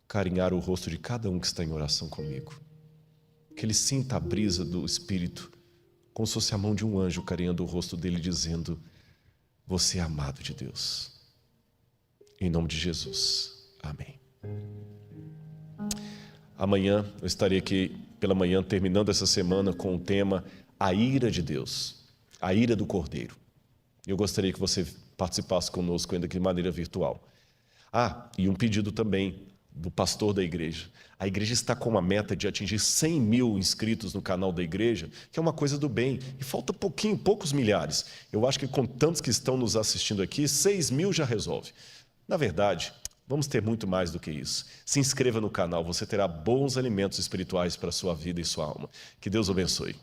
carinhar o rosto de cada um que está em oração comigo. Que ele sinta a brisa do Espírito, como se fosse a mão de um anjo carinhando o rosto dele, dizendo: você é amado de Deus. Em nome de Jesus. Amém. Amanhã eu estarei aqui pela manhã, terminando essa semana com o tema A Ira de Deus, a ira do Cordeiro. Eu gostaria que você participasse conosco ainda que de maneira virtual. E um pedido também do pastor da igreja. A igreja está com uma meta de atingir 100 mil inscritos no canal da igreja, que é uma coisa do bem, e falta poucos milhares. Eu acho que com tantos que estão nos assistindo aqui, 6 mil já resolve. Na verdade, vamos ter muito mais do que isso. Se inscreva no canal, você terá bons alimentos espirituais para a sua vida e sua alma. Que Deus o abençoe.